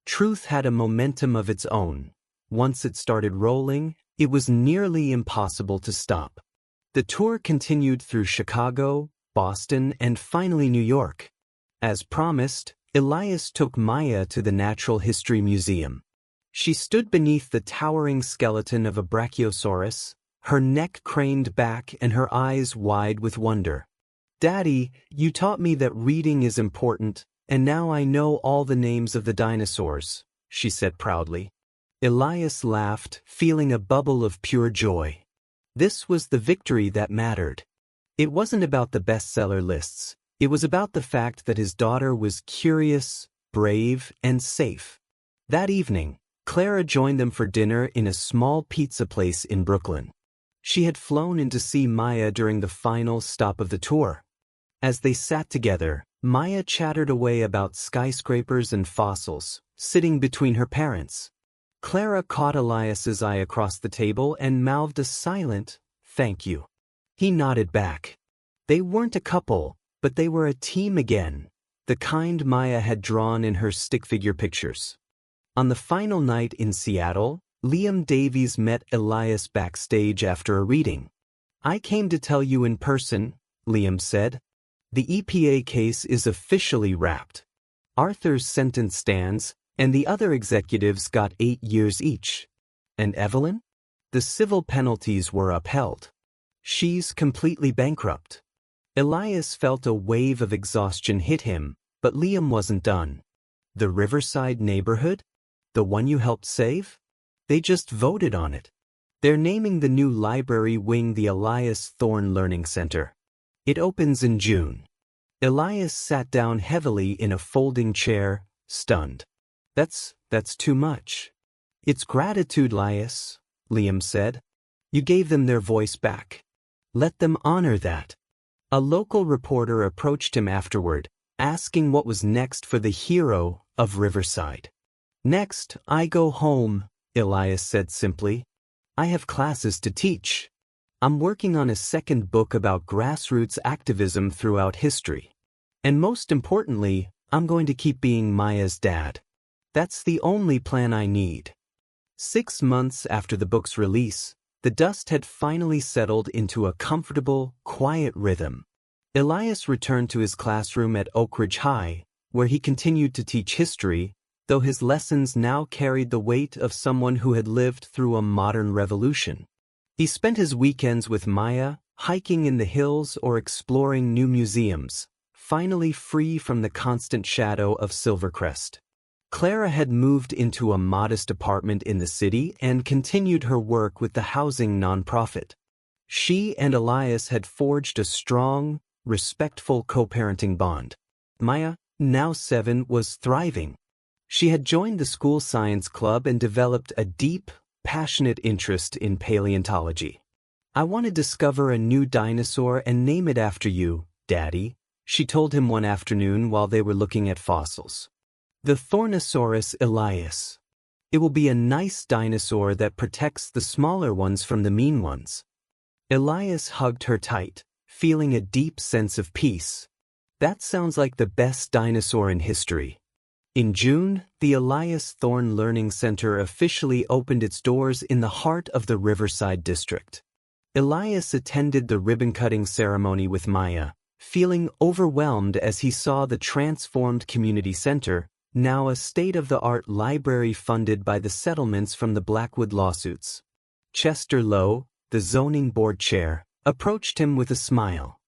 Truth had a momentum of its own. Once it started rolling, it was nearly impossible to stop. The tour continued through Chicago, Boston, and finally New York. As promised, Elias took Maya to the Natural History Museum. She stood beneath the towering skeleton of a brachiosaurus, her neck craned back and her eyes wide with wonder. "Daddy, you taught me that reading is important, and now I know all the names of the dinosaurs," she said proudly. Elias laughed, feeling a bubble of pure joy. This was the victory that mattered. It wasn't about the bestseller lists. It was about the fact that his daughter was curious, brave, and safe. That evening, Clara joined them for dinner in a small pizza place in Brooklyn. She had flown in to see Maya during the final stop of the tour. As they sat together, Maya chattered away about skyscrapers and fossils, sitting between her parents. Clara caught Elias's eye across the table and mouthed a silent, "Thank you." He nodded back. They weren't a couple, but they were a team again, the kind Maya had drawn in her stick figure pictures. On the final night in Seattle, Liam Davies met Elias backstage after a reading. "I came to tell you in person," Liam said. "The EPA case is officially wrapped. Arthur's sentence stands, and the other executives got 8 years each. And Evelyn? The civil penalties were upheld. She's completely bankrupt." Elias felt a wave of exhaustion hit him, but Liam wasn't done. "The Riverside neighborhood? The one you helped save? They just voted on it. They're naming the new library wing the Elias Thorne Learning Center. It opens in June." Elias sat down heavily in a folding chair, stunned. That's too much." "It's gratitude, Elias," Liam said. "You gave them their voice back. Let them honor that." A local reporter approached him afterward, asking what was next for the hero of Riverside. "Next, I go home," Elias said simply. "I have classes to teach. I'm working on a second book about grassroots activism throughout history. And most importantly, I'm going to keep being Maya's dad." That's the only plan I need. 6 months after the book's release, the dust had finally settled into a comfortable, quiet rhythm. Elias returned to his classroom at Oak Ridge High, where he continued to teach history, though his lessons now carried the weight of someone who had lived through a modern revolution. He spent his weekends with Maya, hiking in the hills or exploring new museums, finally free from the constant shadow of Silvercrest. Clara had moved into a modest apartment in the city and continued her work with the housing nonprofit. She and Elias had forged a strong, respectful co-parenting bond. Maya, now 7, was thriving. She had joined the school science club and developed a deep, passionate interest in paleontology. "I want to discover a new dinosaur and name it after you, Daddy," she told him one afternoon while they were looking at fossils. "The Thornosaurus Elias. It will be a nice dinosaur that protects the smaller ones from the mean ones." Elias hugged her tight, feeling a deep sense of peace. "That sounds like the best dinosaur in history." In June, the Elias Thorne Learning Center officially opened its doors in the heart of the Riverside district. Elias attended the ribbon-cutting ceremony with Maya, feeling overwhelmed as he saw the transformed community center, now a state-of-the-art library funded by the settlements from the Blackwood lawsuits. Chester Lowe, the zoning board chair, approached him with a smile.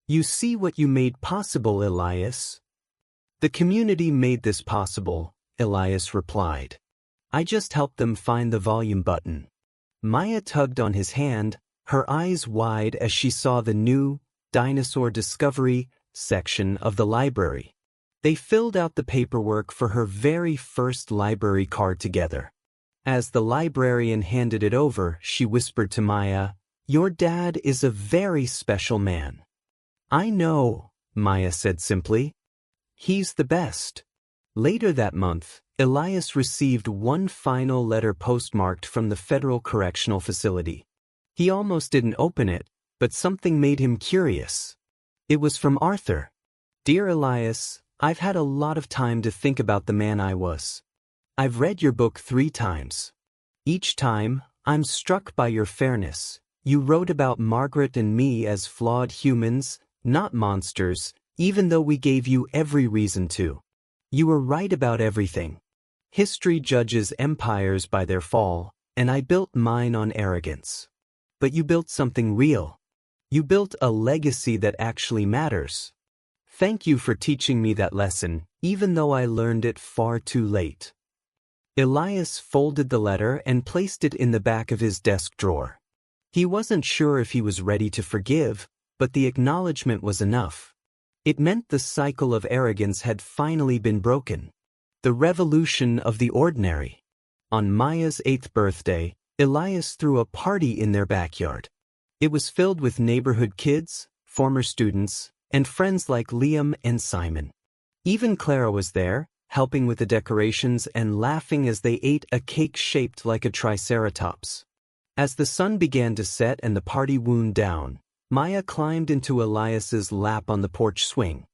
"You see what you made possible, Elias?" "The community made this possible," Elias replied. "I just helped them find the volume button." Maya tugged on his hand, her eyes wide as she saw the new Dinosaur Discovery section of the library. They filled out the paperwork for her very first library card together. As the librarian handed it over, she whispered to Maya, "Your dad is a very special man." "I know," Maya said simply. "He's the best." Later that month, Elias received one final letter postmarked from the Federal Correctional Facility. He almost didn't open it, but something made him curious. It was from Arthur. "Dear Elias, I've had a lot of time to think about the man I was. I've read your book 3 times. Each time, I'm struck by your fairness. You wrote about Margaret and me as flawed humans, not monsters, even though we gave you every reason to. You were right about everything. History judges empires by their fall, and I built mine on arrogance. But you built something real. You built a legacy that actually matters. Thank you for teaching me that lesson, even though I learned it far too late." Elias folded the letter and placed it in the back of his desk drawer. He wasn't sure if he was ready to forgive, but the acknowledgement was enough. It meant the cycle of arrogance had finally been broken. The revolution of the ordinary. On Maya's 8th birthday, Elias threw a party in their backyard. It was filled with neighborhood kids, former students, and friends like Liam and Simon. Even Clara was there, helping with the decorations and laughing as they ate a cake shaped like a triceratops. As the sun began to set and the party wound down, Maya climbed into Elias's lap on the porch swing.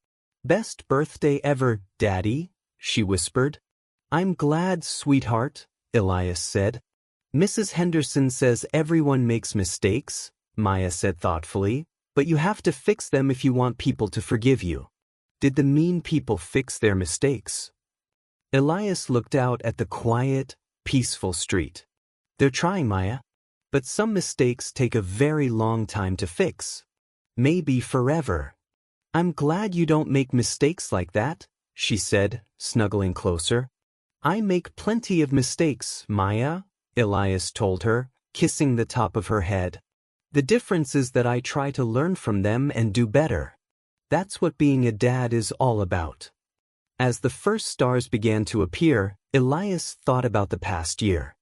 "Best birthday ever, Daddy," she whispered. "I'm glad, sweetheart," Elias said. "Mrs. Henderson says everyone makes mistakes," Maya said thoughtfully, "but you have to fix them if you want people to forgive you. Did the mean people fix their mistakes?" Elias looked out at the quiet, peaceful street. "They're trying, Maya. But some mistakes take a very long time to fix. Maybe forever." "I'm glad you don't make mistakes like that," she said, snuggling closer. "I make plenty of mistakes, Maya," Elias told her, kissing the top of her head. "The difference is that I try to learn from them and do better. That's what being a dad is all about." As the first stars began to appear, Elias thought about the past year.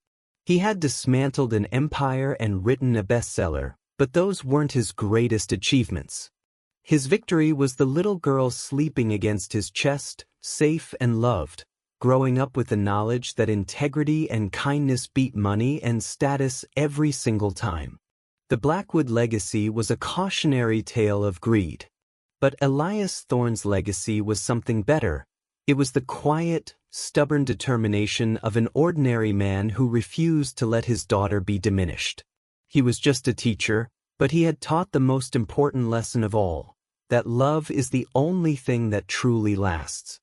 He had dismantled an empire and written a bestseller, but those weren't his greatest achievements. His victory was the little girl sleeping against his chest, safe and loved, growing up with the knowledge that integrity and kindness beat money and status every single time. The Blackwood legacy was a cautionary tale of greed. But Elias Thorne's legacy was something better. It was the quiet, stubborn determination of an ordinary man who refused to let his daughter be diminished. He was just a teacher, but he had taught the most important lesson of all, that love is the only thing that truly lasts.